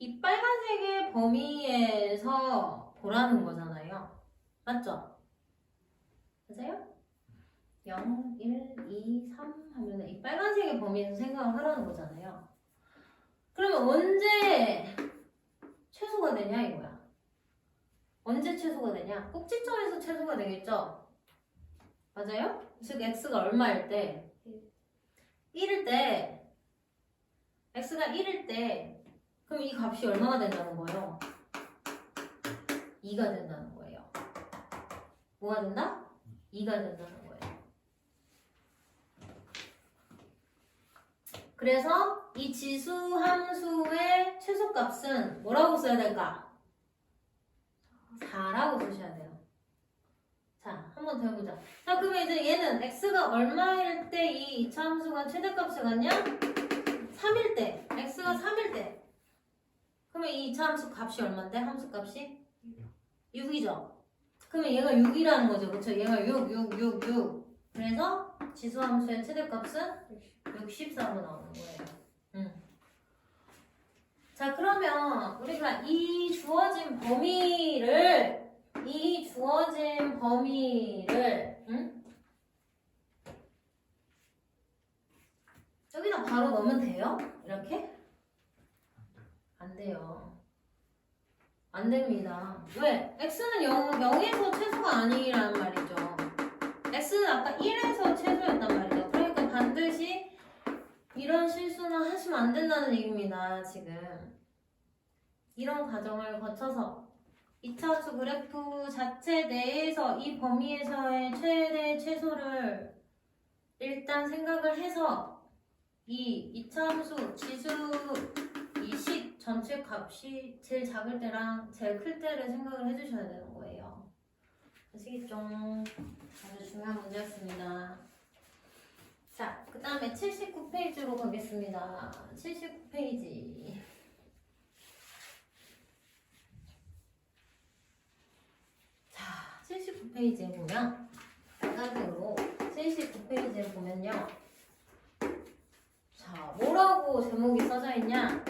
이 빨간색의 범위에서 보라는 거잖아요. 맞죠? 맞아요? 0, 1, 2, 3 하면 이 빨간색의 범위에서 생각을 하라는 거잖아요. 그러면 언제 최소가 되냐 이거야. 언제 최소가 되냐? 꼭지점에서 최소가 되겠죠? 맞아요? 즉 x가 얼마일 때? 1일 때 x가 1일 때 그럼 이 값이 얼마가 된다는 거예요? 2가 된다는 거예요. 뭐가 된다? 2가 된다는 거예요. 그래서 이 지수 함수의 최소값은 뭐라고 써야 될까? 4라고 쓰셔야 돼요. 자, 한 번 더 해보자. 자, 그러면 이제 얘는 x가 얼마일 때 이 2차 함수가 최대값을 갖냐? 3일 때. x가 3일 때. 그러면 이 2차 함수 값이 얼마인데? 함수 값이? 6이죠. 그러면 얘가 6이라는 거죠. 그렇죠? 얘가 6. 그래서 지수 함수의 최대값은 64로 나오는 거예요. 자, 그러면 우리가 이 주어진 범위를 여기다 바로 넣으면 돼요? 이렇게? 안 돼요. 안 됩니다. 왜? x는 0에서 최소가 아니라는 말이죠. x는 아까 1에서 최소였단 말이죠. 그러니까 반드시 이런 실수는 하시면 안 된다는 얘기입니다. 지금 이런 과정을 거쳐서 2차함수 그래프 자체 내에서 이 범위에서의 최대 최소를 일단 생각을 해서 이 2차함수 지수 이 식 전체 값이 제일 작을 때랑 제일 클 때를 생각을 해주셔야 되는 거예요. 아시겠죠? 아주 중요한 문제였습니다. 자, 그 다음에 79페이지로 가겠습니다. 79페이지. 자, 79페이지에 보면 빨간색으로 79페이지에 보면요. 자, 뭐라고 제목이 써져 있냐?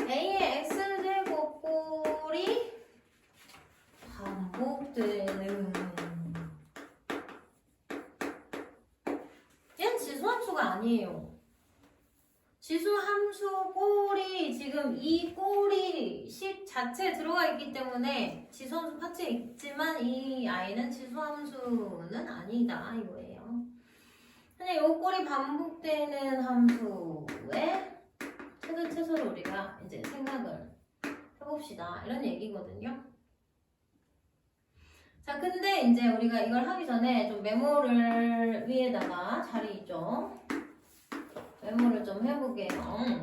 A의 X제곱 꼴이 반복되는. 얘는 지수함수가 아니에요. 지수함수 꼴이 지금 이 꼴이 식 자체에 들어가 있기 때문에 지수함수 파트에 있지만 이 아이는 지수함수는 아니다 이거예요. 근데 이 꼴이 반복되는 함수의 최대 최소를 우리가 이제 생각을 해봅시다. 이런 얘기거든요. 자, 근데 이제 우리가 이걸 하기 전에 좀 메모를 위에다가 자리 있죠? 메모를 좀 해볼게요.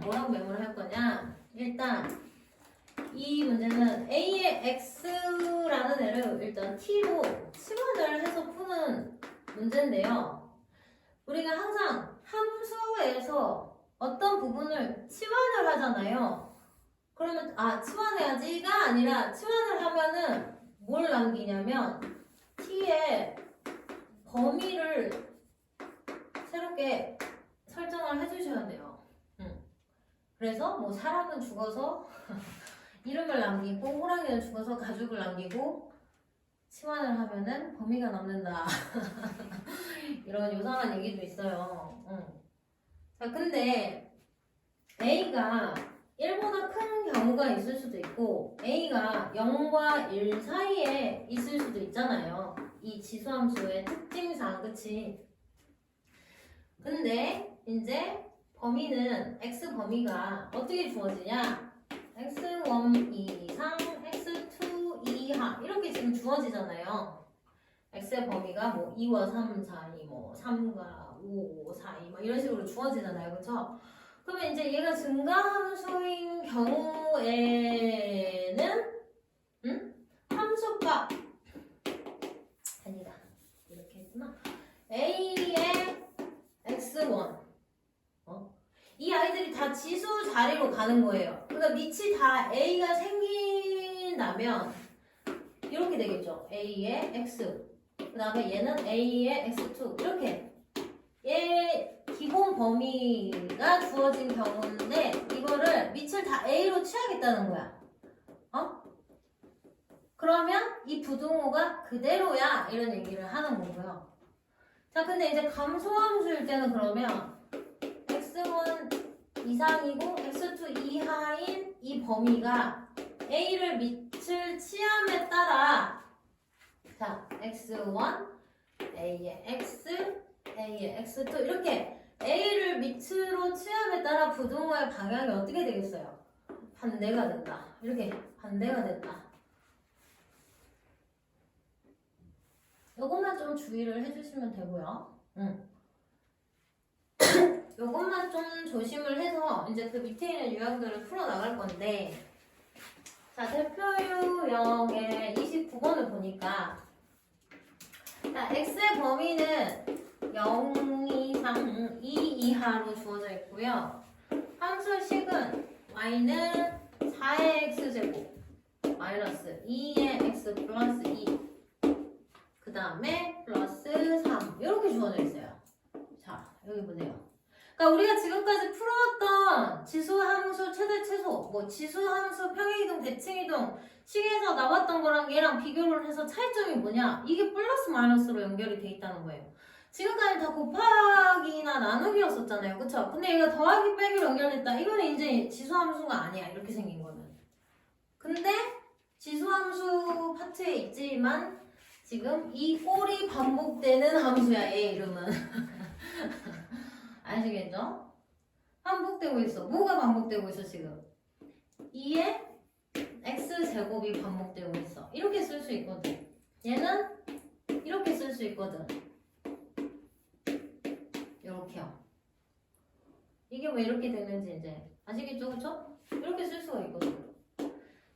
뭐라고 메모를 할 거냐? 일단 이 문제는 A의 X라는 애를 일단 T로 치환을 해서 푸는 문제인데요. 우리가 항상 함수에서 어떤 부분을 치환을 하잖아요. 그러면 치환해야지가 아니라 치환을 하면은 뭘 남기냐면 t의 범위를 새롭게 설정을 해주셔야 돼요. 그래서 뭐 사람은 죽어서 이름을 남기고 호랑이는 죽어서 가죽을 남기고 치환을 하면은 범위가 남는다. 이런 요상한 얘기도 있어요. 자, 근데 A가 1보다 큰 경우가 있을 수도 있고 A가 0과 1 사이에 있을 수도 있잖아요. 이 지수함수의 특징상, 그치? 근데 이제 범위는 X 범위가 어떻게 주어지냐? X1 이상, X2 이하 이렇게 지금 주어지잖아요. X의 범위가 뭐 2와 3 사이, 뭐 3과 5 사이 뭐 이런 식으로 주어지잖아요. 그쵸? 그러면 이제 얘가 증가함수인 경우에는 함수값 아니다. 이렇게 했구나. A의 X1 이 아이들이 다 지수 자리로 가는 거예요. 그러니까 밑이 다 A가 생긴다면 이렇게 되겠죠. A의 X 그 다음에 얘는 A의 X2 이렇게 얘 기본 범위가 주어진 경우인데 이거를 밑을 다 A로 취하겠다는 거야. 그러면 이 부등호가 그대로야 이런 얘기를 하는 거고요. 자, 근데 이제 감소함수일 때는 그러면 X1 이상이고 X2 이하인 이 범위가 A를 밑을 취함에 따라 자, x1, a의 x, a의 x2 이렇게 a를 밑으로 취함에 따라 부등호의 방향이 어떻게 되겠어요? 반대가 된다. 이렇게 반대가 된다. 요것만 좀 주의를 해주시면 되고요. 요것만 좀 조심을 해서 이제 그 밑에 있는 유형들을 풀어나갈 건데, 자, 대표 유형의 29번을 보니까, 자, x의 범위는 0 이상 2 이하로 주어져 있고요. 함수식은 y는 4의 x제곱 마이너스 2의 x 플러스 2, 그 다음에 플러스 3 이렇게 주어져 있어요. 자, 여기 보세요. 그러니까 우리가 지금까지 풀어왔던 지수함수 최대 최소, 뭐 지수함수 평행이동 대칭이동 식에서 나왔던 거랑 얘랑 비교를 해서 차이점이 뭐냐? 이게 플러스 마이너스로 연결이 돼 있다는 거예요. 지금까지 다 곱하기나 나누기였었잖아요, 그쵸? 근데 얘가 더하기 빼기로 연결됐다. 이거는 이제 지수함수가 아니야, 이렇게 생긴 거는. 근데 지수함수 파트에 있지만 지금 이 꼴이 반복되는 함수야, 얘 이름은. 아시겠죠? 반복되고 있어. 뭐가 반복되고 있어, 지금? 2의 x제곱이 반복되고 있어. 이렇게 쓸 수 있거든. 얘는 이렇게 쓸 수 있거든. 이렇게요. 이게 왜 이렇게 되는지 이제 아시겠죠? 그쵸? 이렇게 쓸 수가 있거든.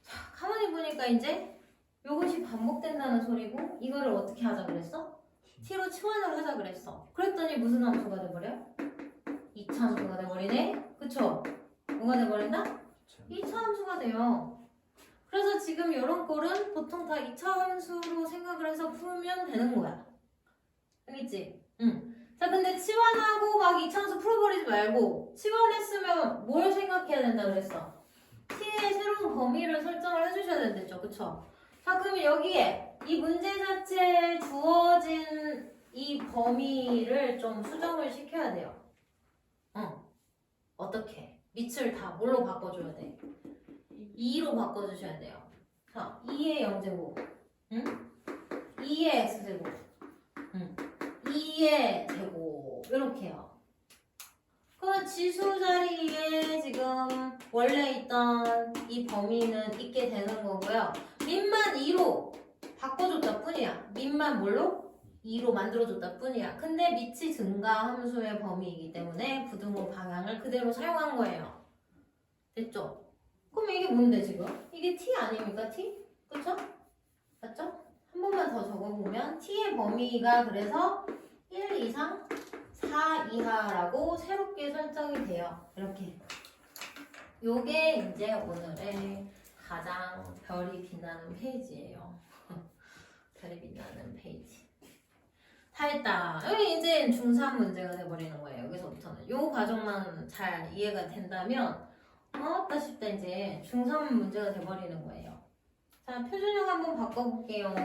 자, 가만히 보니까 이제 이것이 반복된다는 소리고 이거를 어떻게 하자 그랬어? t로 치환을 하자 그랬어. 그랬더니 무슨 함수가 돼버려? 2차 함수가 돼버리네? 그쵸? 뭐가 돼버린다? 2차 함수가 돼요. 그래서 지금 이런 꼴은 보통 다 2차 함수로 생각을 해서 풀면 되는 거야. 알겠지? 응. 자, 근데 치환하고 막 2차 함수 풀어버리지 말고 치환했으면 뭘 생각해야 된다 그랬어? t의 새로운 범위를 설정을 해주셔야 된댔죠. 그쵸? 자, 그러면 여기에 이 문제 자체에 주어진 이 범위를 좀 수정을 시켜야 돼요. 어떻게? 밑을 다 뭘로 바꿔줘야 돼? 2로 바꿔주셔야 돼요. 자, 2의 0제곱, 응? 2의 x제곱, 응? 2의 제곱, 이렇게요. 그러면 지수 자리에 지금 원래 있던 이 범위는 있게 되는 거고요. 밑만 2로 바꿔줬다 뿐이야. 밑만 뭘로? 2로 만들어줬다 뿐이야. 근데 밑이 증가 함수의 범위이기 때문에 부등호 방향을 그대로 사용한 거예요. 됐죠? 그럼 이게 뭔데 지금? 이게 t 아닙니까? t? 그쵸? 맞죠? 한 번만 더 적어보면 t의 범위가 그래서 1 이상 4 이하라고 새롭게 설정이 돼요. 이렇게. 요게 이제 오늘의 가장 별이 빛나는 페이지예요. 별이 빛나는 페이지. 다 했다. 여기 이제 중3 문제가 돼버리는 거예요. 여기서부터는. 요 과정만 잘 이해가 된다면 어따 싶다 이제 중3 문제가 돼버리는 거예요. 자, 표준형 한번 바꿔볼게요.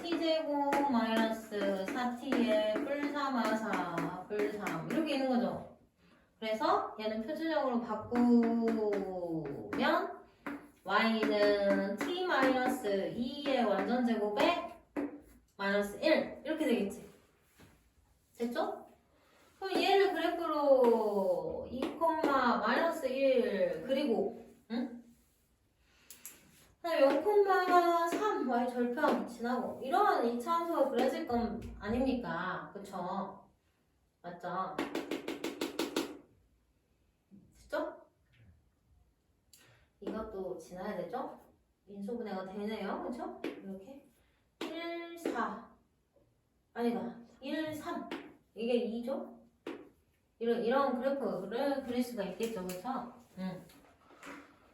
t제곱 마이너스 4t에 뿔3하사 뿔3 이렇게 있는 거죠. 그래서 얘는 표준형으로 바꾸면 y는 t 마이너스 2의 완전제곱에 마이너스 1 이렇게 되겠지. 됐죠? 그럼 얘를 그래프로 2, 마이너스 1 그리고 응? 0,3 y 절편 지나고 이러한 2차 함수가 그려질 건 아닙니까? 그쵸? 맞죠? 됐죠? 이것도 지나야 되죠? 인수분해가 되네요. 그쵸? 이렇게 1, 4 아니다 1, 3 이게 2죠? 이런 그래프를 그릴 수가 있겠죠. 그쵸?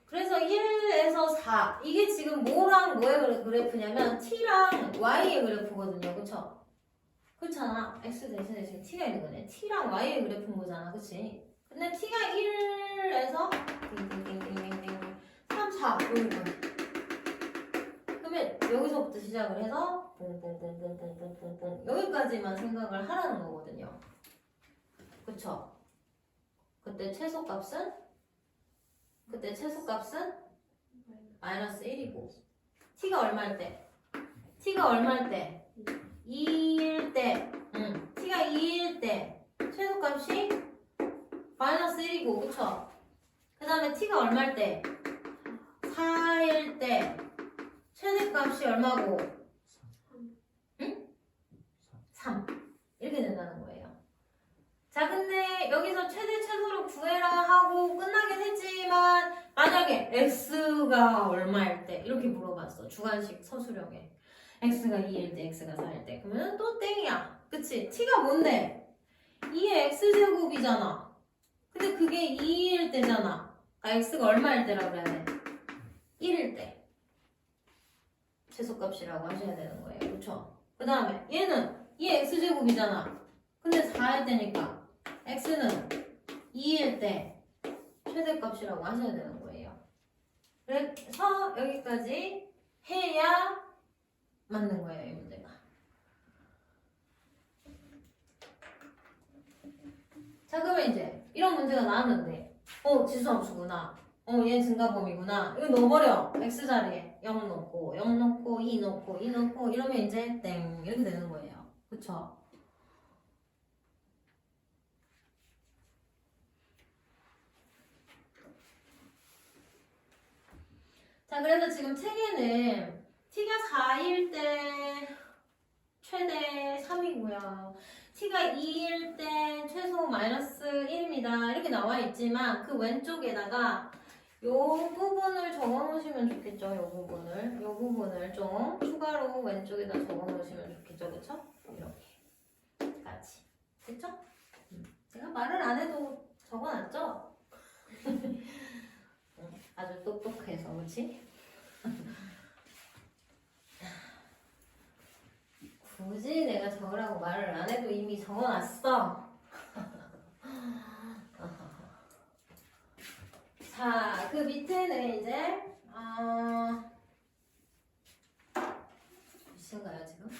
그래서 1에서 4 이게 지금 뭐랑 뭐의 그래프냐면 t랑 y의 그래프거든요. 그쵸? 그렇잖아. x 대신에 지금 t가 있는 거네. t랑 y의 그래프인 거잖아. 그치? 근데 t가 1에서 3, 4 이런 거. 그러면 여기서부터 시작을 해서 뽕뽕뽕뽕뽕뽕뽕 여기까지만 생각을 하라는 거거든요. 그쵸? 그때 최소값은 마이너스 1이고 t가 얼마일 때? t가 얼마일 때? 2일 때, t가 2일 때 최소값이 마이너스 1이고, 그쵸? 그 다음에 t가 얼마일 때? 4일 때 최대값이 얼마고? 3. 이렇게 된다는 거예요. 자, 근데 여기서 최대 최소를 구해라 하고 끝나긴 했지만 만약에 x가 얼마일 때 이렇게 물어봤어. 주관식 서술형에 x가 2일 때, x가 4일 때 그러면 또 땡이야. 그치? t가 뭔데? 2의 x제곱이잖아. 근데 그게 2일 때잖아. x가 얼마일 때라고 그래야 돼? 1일 때 최소값이라고 하셔야 되는 거예요. 그쵸? 그 다음에 얘는 2의 x제곱이잖아. 근데 4일 때니까 x는 2일 때 최대값이라고 하셔야 되는 거예요. 그래서 여기까지 해야 맞는 거예요, 이 문제가. 자, 그러면 이제 이런 문제가 나왔는데 지수함수구나. 얘 증가범위구나. 이거 넣어버려. x 자리에 0 넣고 0 넣고 2 넣고 2 넣고 이러면 이제 땡 이렇게 되는 거예요. 그쵸? 자, 그래서 지금 책에는 t가 4일 때 최대 3이고요. t가 2일 때 최소 마이너스 1입니다. 이렇게 나와 있지만 그 왼쪽에다가 요 부분을 적어 놓으시면 좋겠죠. 요 부분을 좀 추가로 왼쪽에다 적어 놓으시면 좋겠죠. 그쵸? 이렇게 같이. 그쵸? 제가 말을 안 해도 적어 놨죠? 아주 똑똑해서, 그치? 굳이 내가 적으라고 말을 안 해도 이미 적어놨어. 자, 그 밑에는 이제 몇 시인가요 지금?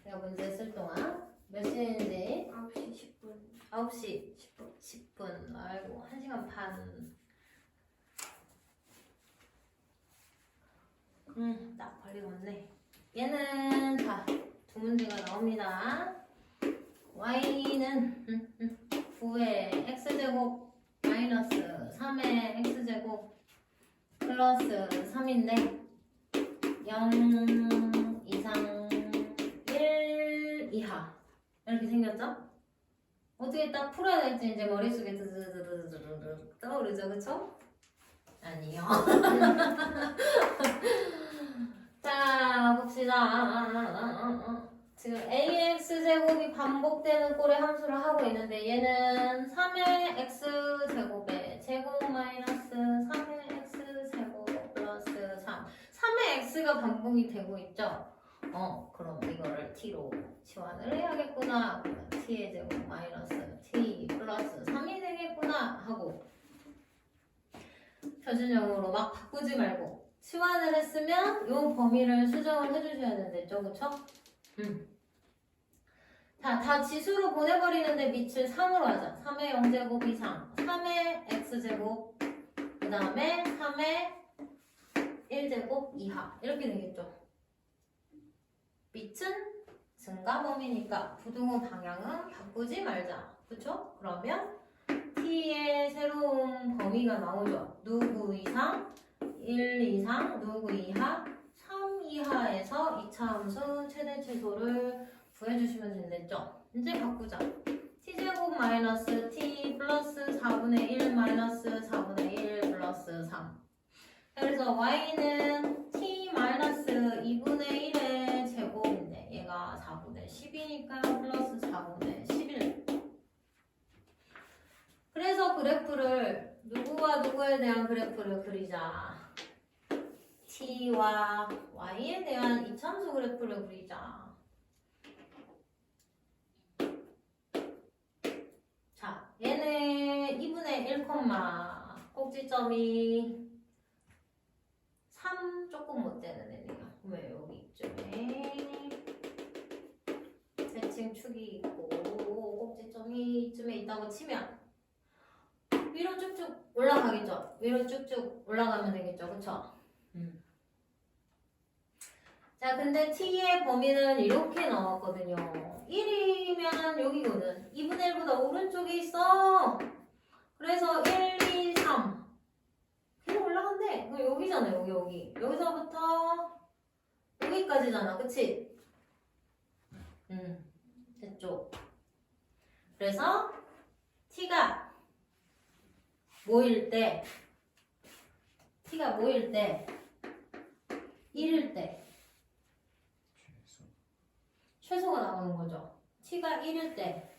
내가 문제 쓸 동안 몇 시인지 9시 10분. 9시 10분. 아이고 1시간 반. 딱 걸리겠네. 얘는 자, 두 문제가 나옵니다. y는 9의 x제곱 마이너스 3의 x제곱 플러스 3인데 0 이상 1 이하 이렇게 생겼죠? 어떻게 딱 풀어야 될지 이제 머릿속에 드드드드드드 떠오르죠, 그쵸? 아니요. 자, 봅시다. 지금 ax제곱이 반복되는 꼴의 함수를 하고 있는데 얘는 3의 x제곱에 제곱 마이너스 3의 x제곱 플러스 3 3의 x가 반복이 되고 있죠? 그럼 이거를 t로 치환을 해야겠구나. t의 제곱 마이너스 t 플러스 3이 되겠구나 하고 표준형으로 막 바꾸지 말고 치환을 했으면 이 범위를 수정을 해주셔야 된댔죠, 그쵸? 자, 다 지수로 보내버리는데 밑을 3으로 하자. 3의 0제곱 이상, 3의 x제곱, 그 다음에 3의 1제곱 이하 이렇게 되겠죠. 밑은 증가 범위니까 부등호 방향은 바꾸지 말자. 그쵸? 그러면 t의 새로운 범위가 나오죠. 누구 이상, 1 이상, 누구 이하, 3 이하에서 2차 함수 최대 최소를 구해주시면 된댔죠. 이제 바꾸자. t제곱 마이너스 t 플러스 4분의 1 마이너스 4분의 1 플러스 3. 그래서 y는 t 마이너스 2분의 1의 제곱인데 얘가 4분의 10이니까 플러스 4분의 11. 그래서 그래프를 누구와 누구에 대한 그래프를 그리자. t와 y에 대한 이차함수 그래프를 그리자. 자, 얘는 2분의 1, 꼭지점이 3 조금 못 되는 애네요. 왜 여기 이쯤에 대칭 축이 있고 꼭지점이 이쯤에 있다고 치면 위로 쭉쭉 올라가겠죠. 위로 쭉쭉 올라가면 되겠죠. 그쵸? 자, 근데 t의 범위는 이렇게 나왔거든요. 1이면 여기거든. 2분의 1보다 오른쪽에 있어. 그래서 1, 2, 3. 계속 올라간대. 그럼 여기잖아, 여기. 여기서부터 여기까지잖아, 그치? 됐죠? 그래서 t가 뭐일 때 1일 때 최소가 나오는 거죠. t가 1일 때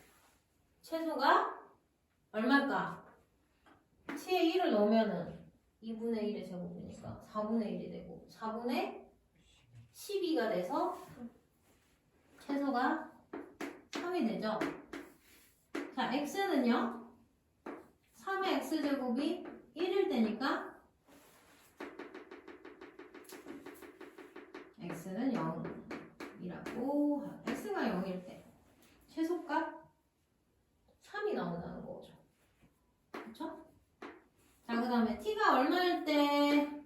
최소가 얼마일까? t에 1을 넣으면은 2분의 1의 제곱이니까 4분의 1이 되고 4분의 12가 돼서 최소가 3이 되죠. 자, x는요. 3의 x제곱이 1일 때니까 x는 0이라고 x가 0일 때 최소값 3이 나온다는 거죠. 그쵸? 자, 그 다음에 t가 얼마일 때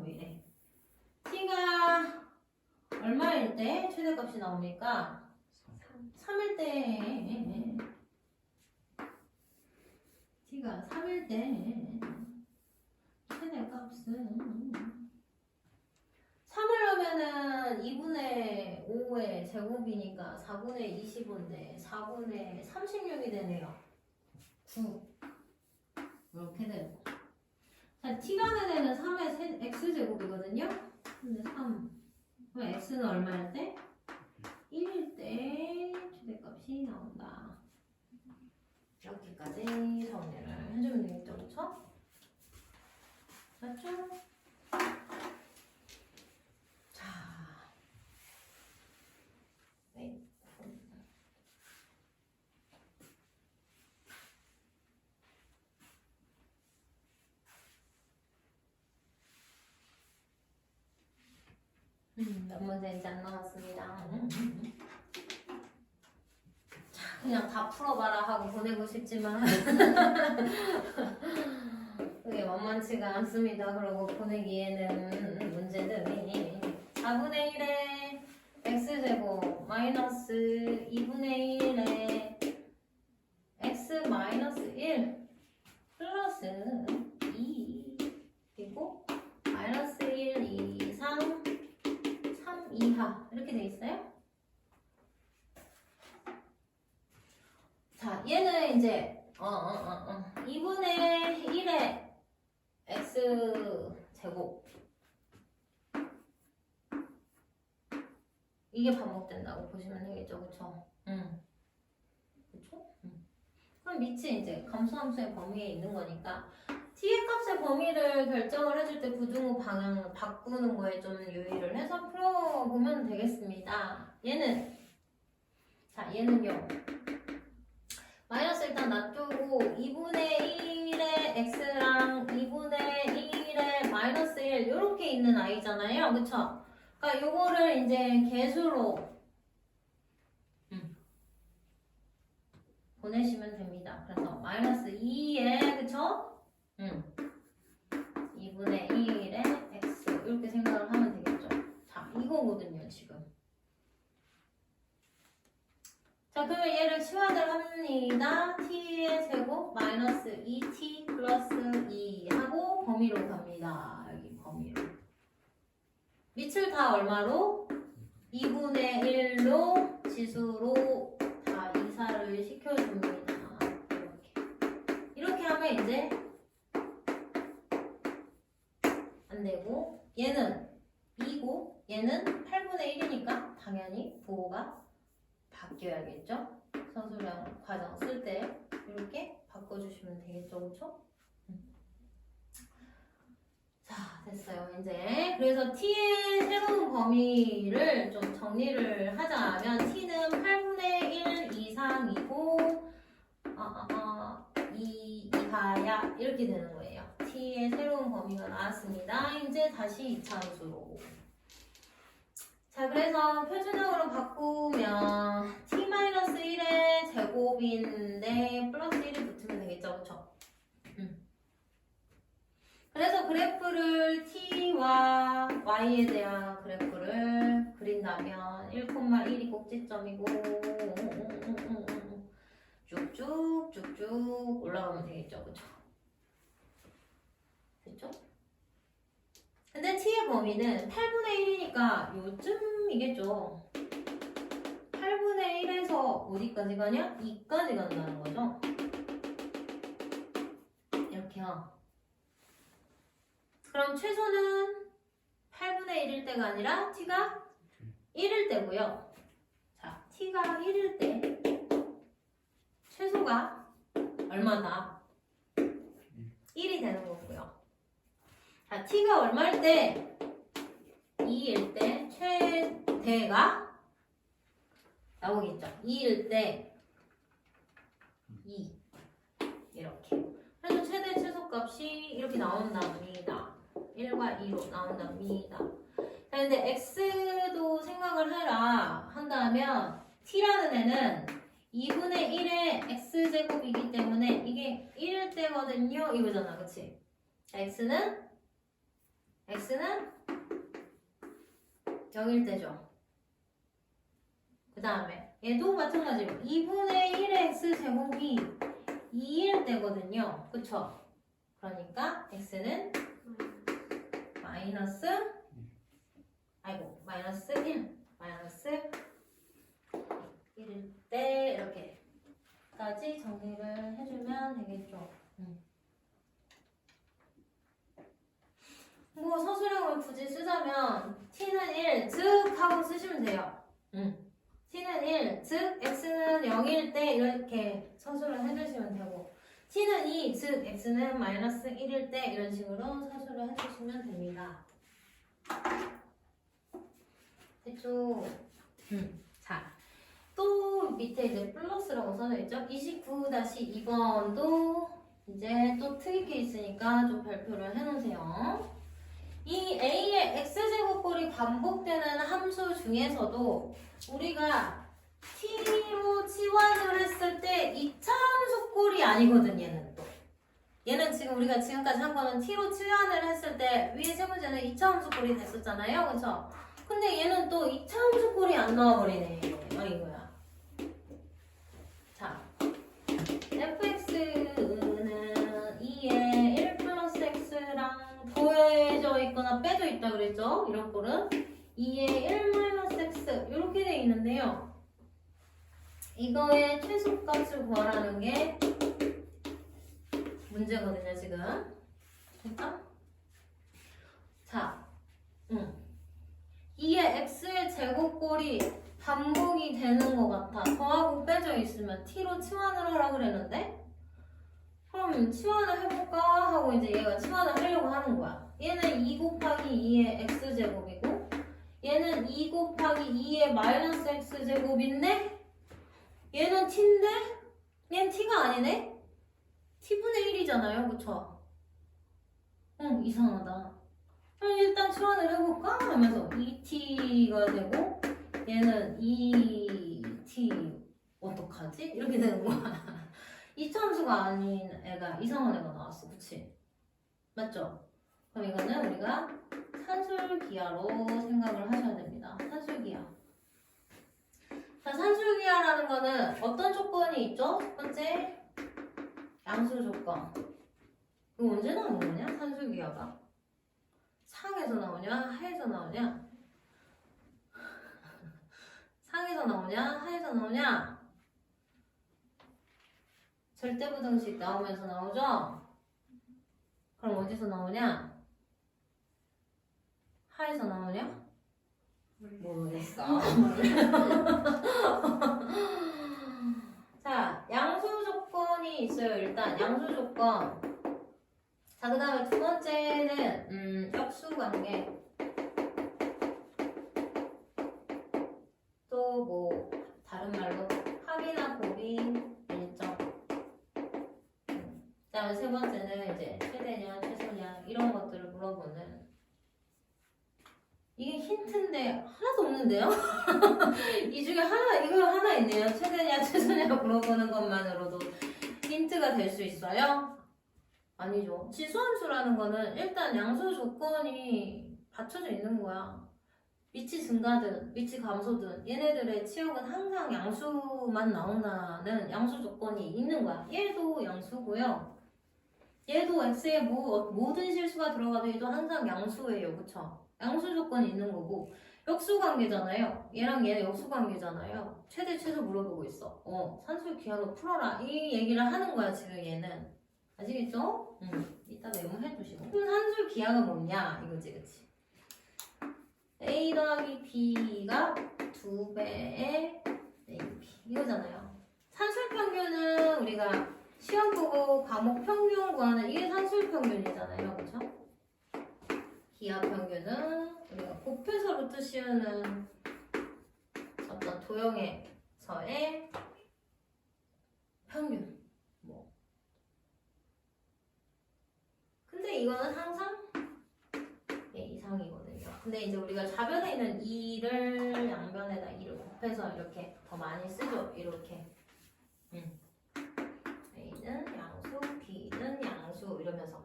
왜 이래 t가 얼마일 때 최대값이 나옵니까? 3일 때 t가 3일 때 최대값은 3을 하면은 2분의 5의 제곱이니까 4분의 25인데 4분의 36이 되네요. 9 이렇게 되고. 자, t라는 애는 3의 x제곱이거든요. 근데 3 그럼 x는 얼마일 때? 1일 때 최대값이 나온다. 이렇게까지 정리를 해주면 되겠죠, 그쵸? 맞죠? 자, 네. 몇 문제 이제 안 남았습니다. 자, 그냥 다 풀어봐라 하고 보내고 싶지만 그게 만만치가 않습니다. 그러고 보내기에는 문제들이 4분의 1의 x제곱 마이너스 2분의 1의 x 마이너스 1 플러스 2 그리고 마이너스 1 이상 3 이하 이렇게 돼 있어요. 자, 얘는 이제 2분의 1의 x제곱 이게 반복된다고 보시면 되겠죠, 그쵸? 그쵸? 그럼 밑이 이제 감소함수의 범위에 있는 거니까 t의 값의 범위를 결정을 해줄 때 부등호 방향을 바꾸는 거에 좀 유의를 해서 풀어보면 되겠습니다. 얘는요. 마이너스 일단 놔두고 2분의 1의 x랑 2분의 1의 마이너스 1 이렇게 있는 아이잖아요. 그쵸? 그러니까 요거를 이제 개수로 보내시면 됩니다. 그래서 마이너스 2에 그쵸? 2분의 1의 x 이렇게 생각을 하면 되겠죠. 자, 이거거든요, 지금. 자, 그러면 얘를 치환을 합니다. t의 제곱 마이너스 2t 플러스 2 하고 범위로 갑니다. 여기 범위로. 밑을 다 얼마로? 2분의 1로 지수로 다 이사를 시켜줍니다. 이렇게 하면 이제 안 되고 얘는 2고 얘는 8분의 1이니까 당연히 부호가 바뀌어야겠죠? 선수량 과정 쓸 때 이렇게 바꿔주시면 되겠죠, 그렇죠? 자, 됐어요. 이제 그래서 t의 새로운 범위를 좀 정리를 하자면 t는 8분의 1 이상이고 2 이하야 이렇게 되는 거예요. t의 새로운 범위가 나왔습니다. 이제 다시 2차 함수로. 자, 그래서 표준형으로 바꾸면 t-1의 제곱인데 플러스 1이 붙으면 되겠죠, 그쵸? 그래서 그래프를 t와 y에 대한 그래프를 그린다면 1,1이 꼭지점이고 쭉쭉 올라가면 되겠죠. 그쵸? 됐죠? 근데 t의 범위는 8분의 1이니까 요쯤이겠죠. 8분의 1에서 어디까지 가냐? 2까지 간다는 거죠. 이렇게요. 그럼 최소는 8분의 1일 때가 아니라 t가 1일 때고요. 자, t가 1일 때 최소가 얼마다? 1이 되는 거고요. 자, t가 얼마일 때? 2일 때 최대가 나오겠죠. 2일 때 2 이렇게. 그래서 최대 최소값이 이렇게 나온답니다. 1과 2로 나온답니다. 자, 근데 x도 생각을 해라 한다면 t라는 애는 2분의 1의 x제곱이기 때문에 이게 1일 때거든요. 이거잖아. 그치? 자, x는 0일 때죠. 그 다음에 얘도 마찬가지로 2분의 1의 x제곱이 2일 때거든요. 그쵸? 그러니까 x는 마이너스 1일 때 이렇게까지 정리를 해주면 되겠죠. 뭐 서술형을 굳이 쓰자면 t는 1, 즉 하고 쓰시면 돼요. t는 1, 즉 x는 0일 때 이렇게 서술을 해주시면 되고 t는 2, 즉 x는 마이너스 1일 때 이런 식으로 서술을 해주시면 됩니다. 됐죠? 자, 또 밑에 이제 플러스라고 써져있죠? 29-2번도 이제 또 특이 케이스니까 좀 발표를 해놓으세요. 이 a의 x제곱꼴이 반복되는 함수 중에서도 우리가 t로 치환을 했을 때 2차 함수꼴이 아니거든. 얘는 지금 우리가 지금까지 한 거는 t로 치환을 했을 때 위에 세 번째는 2차 함수꼴이 됐었잖아요. 그쵸? 근데 얘는 또 2차 함수꼴이 안 나와버리네. 이거야. 자, fx는 2에 1 플러스 x랑 더해져 있거나 빼져 있다 그랬죠? 이런 꼴은 2에 1 마이너스 x 이렇게 돼 있는데요. 이거의 최소값을 구하라는 게 문제거든요, 지금. 됐죠? 자, 2의 x의 제곱꼴이 반복이 되는 것 같아. 더하고 빼져 있으면 t로 치환을 하라 그랬는데 그럼 치환을 해볼까 하고 이제 얘가 치환을 하려고 하는 거야. 얘는 2 곱하기 2의 x제곱이고 얘는 2 곱하기 2의 마이너스 x제곱인데 얘는 t인데 얘는 t가 아니네? t분의 1이잖아요. 그쵸? 이상하다. 그럼 일단 치환을 해볼까? 하면서 2t가 되고 얘는 2t 어떡하지? 이렇게 되는 거야. 이차함수가 아닌 애가 이상한 애가 나왔어. 그치? 맞죠? 그럼 이거는 우리가 산술기하로 생각을 하셔야 됩니다. 산술기하. 자, 산술기하라는 거는 어떤 조건이 있죠? 첫 번째, 양수 조건. 이거 언제 나오는 거냐? 산술기하가? 상에서 나오냐? 하에서 나오냐? 상에서 나오냐? 하에서 나오냐? 절대부등식 나오면서 나오죠? 그럼 어디서 나오냐? 하에서 나오냐? 모르겠어. 자, 양수 조건이 있어요. 일단 양수 조건. 자, 그 다음에 두 번째는 역수관계. 또 뭐 다른 말로 합이나 곱이 일정. 그 다음에 세 번째는 이제 최대냐 최소냐 이런 것들을 물어보는. 이게 힌트인데 하나도 없는데요? 이 중에 이거 하나 있네요. 최대냐 최소냐 물어보는 것만으로도 힌트가 될 수 있어요? 아니죠. 지수함수라는 거는 일단 양수 조건이 받쳐져 있는 거야. 밑이 증가든 밑이 감소든 얘네들의 치역은 항상 양수만 나온다는 양수 조건이 있는 거야. 얘도 양수고요. 얘도 x에 모든 실수가 들어가도 얘도 항상 양수예요. 그쵸? 양수 조건이 있는 거고 역수 관계잖아요. 얘랑 얘는 역수 관계잖아요. 최대 최소 물어보고 있어. 산술 기하로 풀어라. 이 얘기를 하는 거야 지금 얘는. 아시겠죠? 이따 메모해 주시고. 그럼 산술 기하가 뭐냐 이거지, 그치? A 더하기 B가 2배의 AB 이거잖아요. 산술 평균은 우리가 시험 보고 과목 평균 구하는 이게 산술 평균이잖아요. 그쵸? 기하 평균은 우리가 곱해서 루트 씌우는 어떤 도형에서의 평균. 근데 이거는 항상 이상이거든요. 근데 이제 우리가 좌변에 있는 2를 양변에다 2를 곱해서 이렇게 더 많이 쓰죠. 이렇게. A는 양수, B는 양수 이러면서.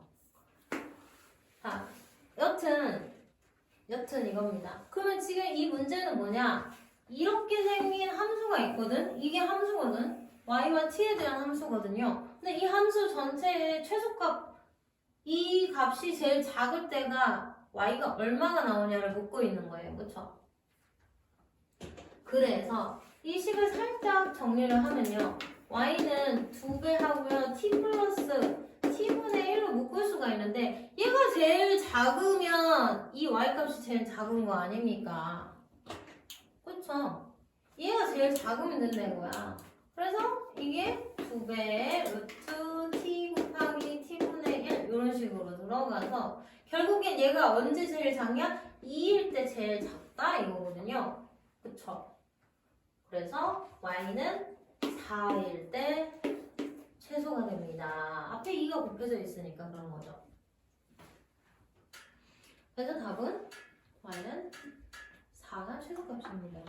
자, 여튼 이겁니다. 그러면 지금 이 문제는 뭐냐? 이렇게 생긴 함수가 있거든. 이게 함수거든. y와 t에 대한 함수거든요. 근데 이 함수 전체의 최소값, 이 값이 제일 작을 때가 y가 얼마가 나오냐를 묻고 있는 거예요. 그쵸? 그래서 이 식을 살짝 정리를 하면요. y는 2배 하고요. t 플러스 t분의 1로 묶을 수가 있는데 얘가 제일 작으면 이 y값이 제일 작은 거 아닙니까? 그쵸? 얘가 제일 작으면 된다는 거야. 그래서 이게 2배의 루트 t 곱하기 t분의 1 이런 식으로 들어가서 결국엔 얘가 언제 제일 작냐? 2일 때 제일 작다 이거거든요. 그쵸? 그래서 y는 4일 때 최소가 됩니다. 앞에 2가 곱해져 있으니까 그런 거죠. 그래서 답은 y는 4가 최소값입니다.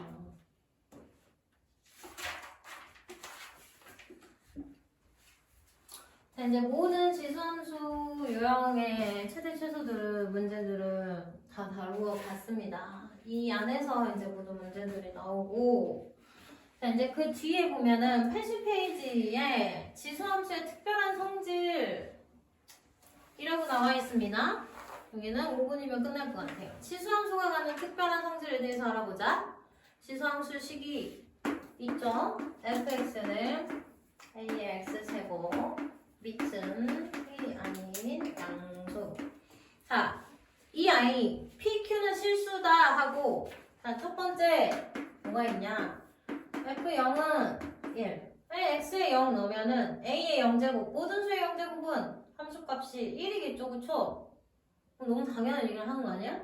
자, 이제 모든 지수함수 유형의 최대 최소들을 문제들을 다 다루어 봤습니다. 이 안에서 이제 모든 문제들이 나오고, 자, 이제 그 뒤에 보면은 80페이지에 지수함수의 특별한 성질 이라고 나와 있습니다. 여기는 5분이면 끝날 것 같아요. 지수함수가 갖는 특별한 성질에 대해서 알아보자. 지수함수 식이 있죠. fx는 a의 x제곱 밑은 p 아닌 양수. 자, 이 i pq는 실수다 하고, 자, 첫 번째 뭐가 있냐? f0은 1. 왜 x에 0 넣으면은 a의 0제곱, 모든 수의 0제곱은 함수값이 1이겠죠, 그쵸? 너무 당연한 얘기를 하는 거 아니야?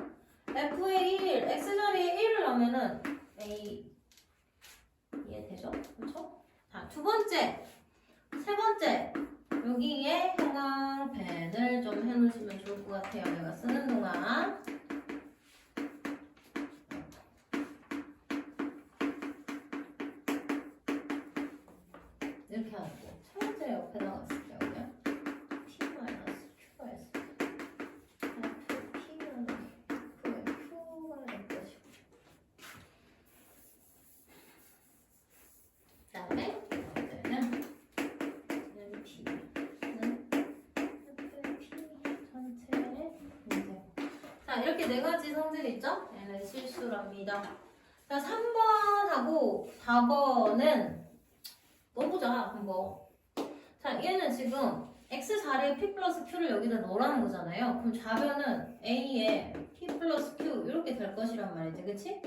f의 1, x 자리에 1을 넣으면은 a 이해되죠? 그쵸? 자, 세 번째 여기에 형광펜을 좀 해놓으시면 좋을 것 같아요. 내가 쓰는 동안. 이렇게 하고 첫 번째 옆에다가 쓸게요. 그냥 T-Q가 있어. P는 F의 Q가 될 것이고, 그 다음에 이제는 P는 F의 P 전체의 문제. 자, 이렇게 네 가지 성질이 있죠? 얘는 실수랍니다. 자, 3번하고 4번은 넣어보자, 한번. 자, 얘는 지금 x4에 p 플러스 q를 여기다 넣으라는 거잖아요. 그럼 좌변은 a에 p 플러스 q 이렇게 될 것이란 말이지, 그치?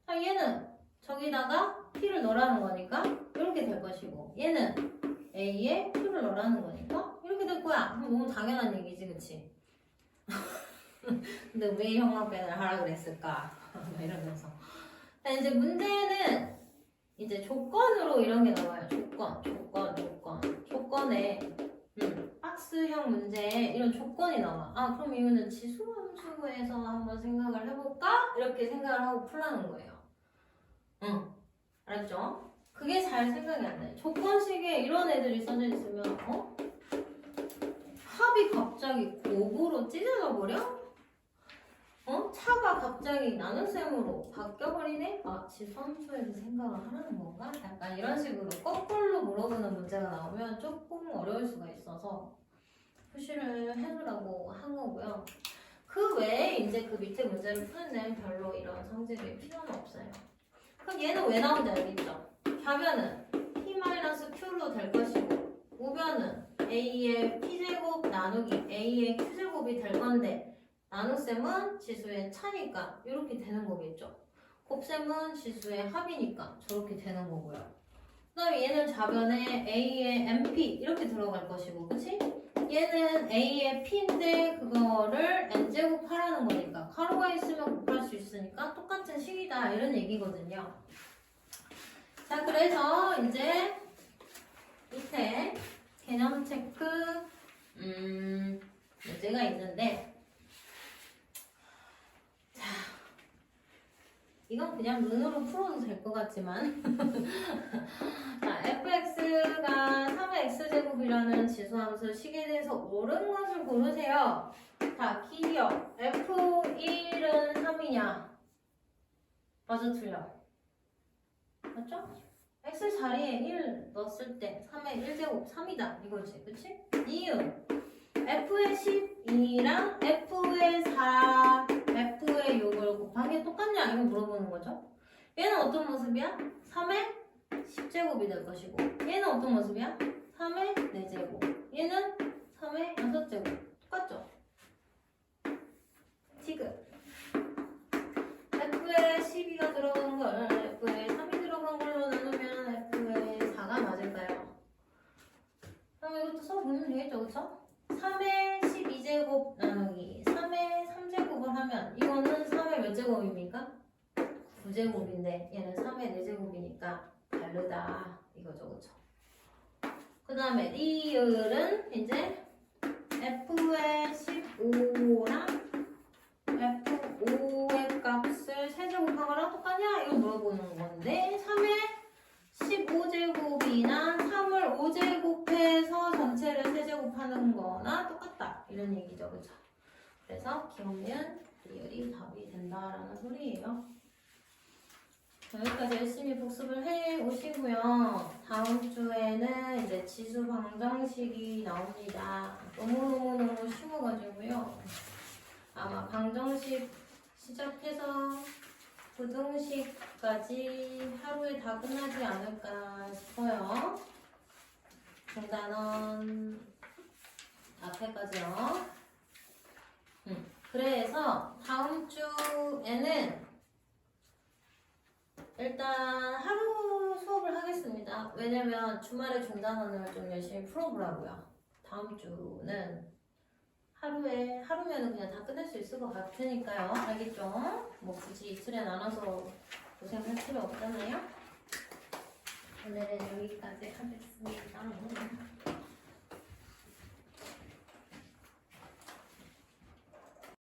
자, 얘는 저기다가 p를 넣으라는 거니까 이렇게 될 것이고, 얘는 a에 q를 넣으라는 거니까 이렇게 될 거야. 그럼 너무 당연한 얘기지, 그치? 근데 왜 형광펜을 하라 그랬을까? 이러면서. 자, 이제 문제는 이제 조건으로 이런 게 나와요. 조건에 박스형 문제에 이런 조건이 나와. 아, 그럼 이거는 지수함수에서 한번 생각을 해볼까? 이렇게 생각을 하고 풀라는 거예요. 알았죠? 그게 잘 생각이 안 나요. 조건식에 이런 애들이 써져 있으면 합이 갑자기 곱으로 찢어져 버려? 차가 갑자기 나눗셈으로 바뀌어버리네? 아, 지수함수에서 생각을 하라는 건가? 약간 이런 식으로 거꾸로 물어보는 문제가 나오면 조금 어려울 수가 있어서 표시를 해두라고 한 거고요. 그 외에 이제 그 밑에 문제를 푸는 데는 별로 이런 성질이 필요는 없어요. 그럼 얘는 왜 나오는지 알겠죠? 좌변은 P-Q로 될 것이고 우변은 A의 P제곱 나누기 A의 Q제곱이 될 건데 나눗셈은 지수의 차니까 이렇게 되는 거겠죠. 곱셈은 지수의 합이니까 저렇게 되는 거고요. 그 다음에 얘는 좌변에 A의 MP 이렇게 들어갈 것이고 그치? 얘는 A의 P인데 그거를 N제곱 하라는 거니까 가로가 있으면 곱할 수 있으니까 똑같은 식이다 이런 얘기거든요. 자, 그래서 이제 밑에 개념 체크 문제가 있는데 이건 그냥 눈으로 풀어도 될 것 같지만 자, fx가 3의 x제곱이라는 지수함수 식에 대해서 옳은 것을 고르세요. 자, 기억 f1은 3이냐? 맞아, 틀려. 맞죠? x 자리에 1 넣었을 때 3의 1제곱 3이다 이거지, 그치? 이응 f의 12랑 f의 4, f의 6을 곱하기 똑같냐? 이거 물어보는 거죠. 얘는 어떤 모습이야? 3의 10제곱이 될 것이고 얘는 어떤 모습이야? 3의 4제곱 얘는 3의 6제곱 똑같죠? 지금 f의 12가 들어간 걸 f의 3이 들어간 걸로 나누면 f의 4가 맞을까요? 그럼 이것도 써보면 되겠죠, 그쵸? 3의 12제곱 나누기 3의 3제곱을 하면 이거는 3의 몇 제곱입니까? 9제곱인데 얘는 3의 4제곱이니까 다르다 이거죠, 그쵸? 그 다음에 리을은 이제 f의 15랑 f5의 값을 세제곱하거나 똑같냐? 이거 물어보는 건데 3의 15제곱이나 3을 5제곱해서 전체를 세제곱하는 거나 똑같다 이런 얘기죠, 그쵸? 그래서 기억은 리을이 답이 된다라는 소리예요. 여기까지 열심히 복습을 해 오시고요. 다음 주에는 이제 지수 방정식이 나옵니다. 너무너무 쉬워가지고요. 아마 방정식 시작해서 부등식까지 하루에 다 끝나지 않을까 싶어요. 중단원 앞에까지요. 그래서 다음 주에는 일단 하루 수업을 하겠습니다. 왜냐면 주말에 중단원을 좀 열심히 풀어보라고요. 다음 주는 하루면은 그냥 다 끝낼 수 있을 것 같으니까요. 알겠죠? 뭐 굳이 이틀에 나눠서 고생할 필요 없잖아요. 오늘은 여기까지 하겠습니다.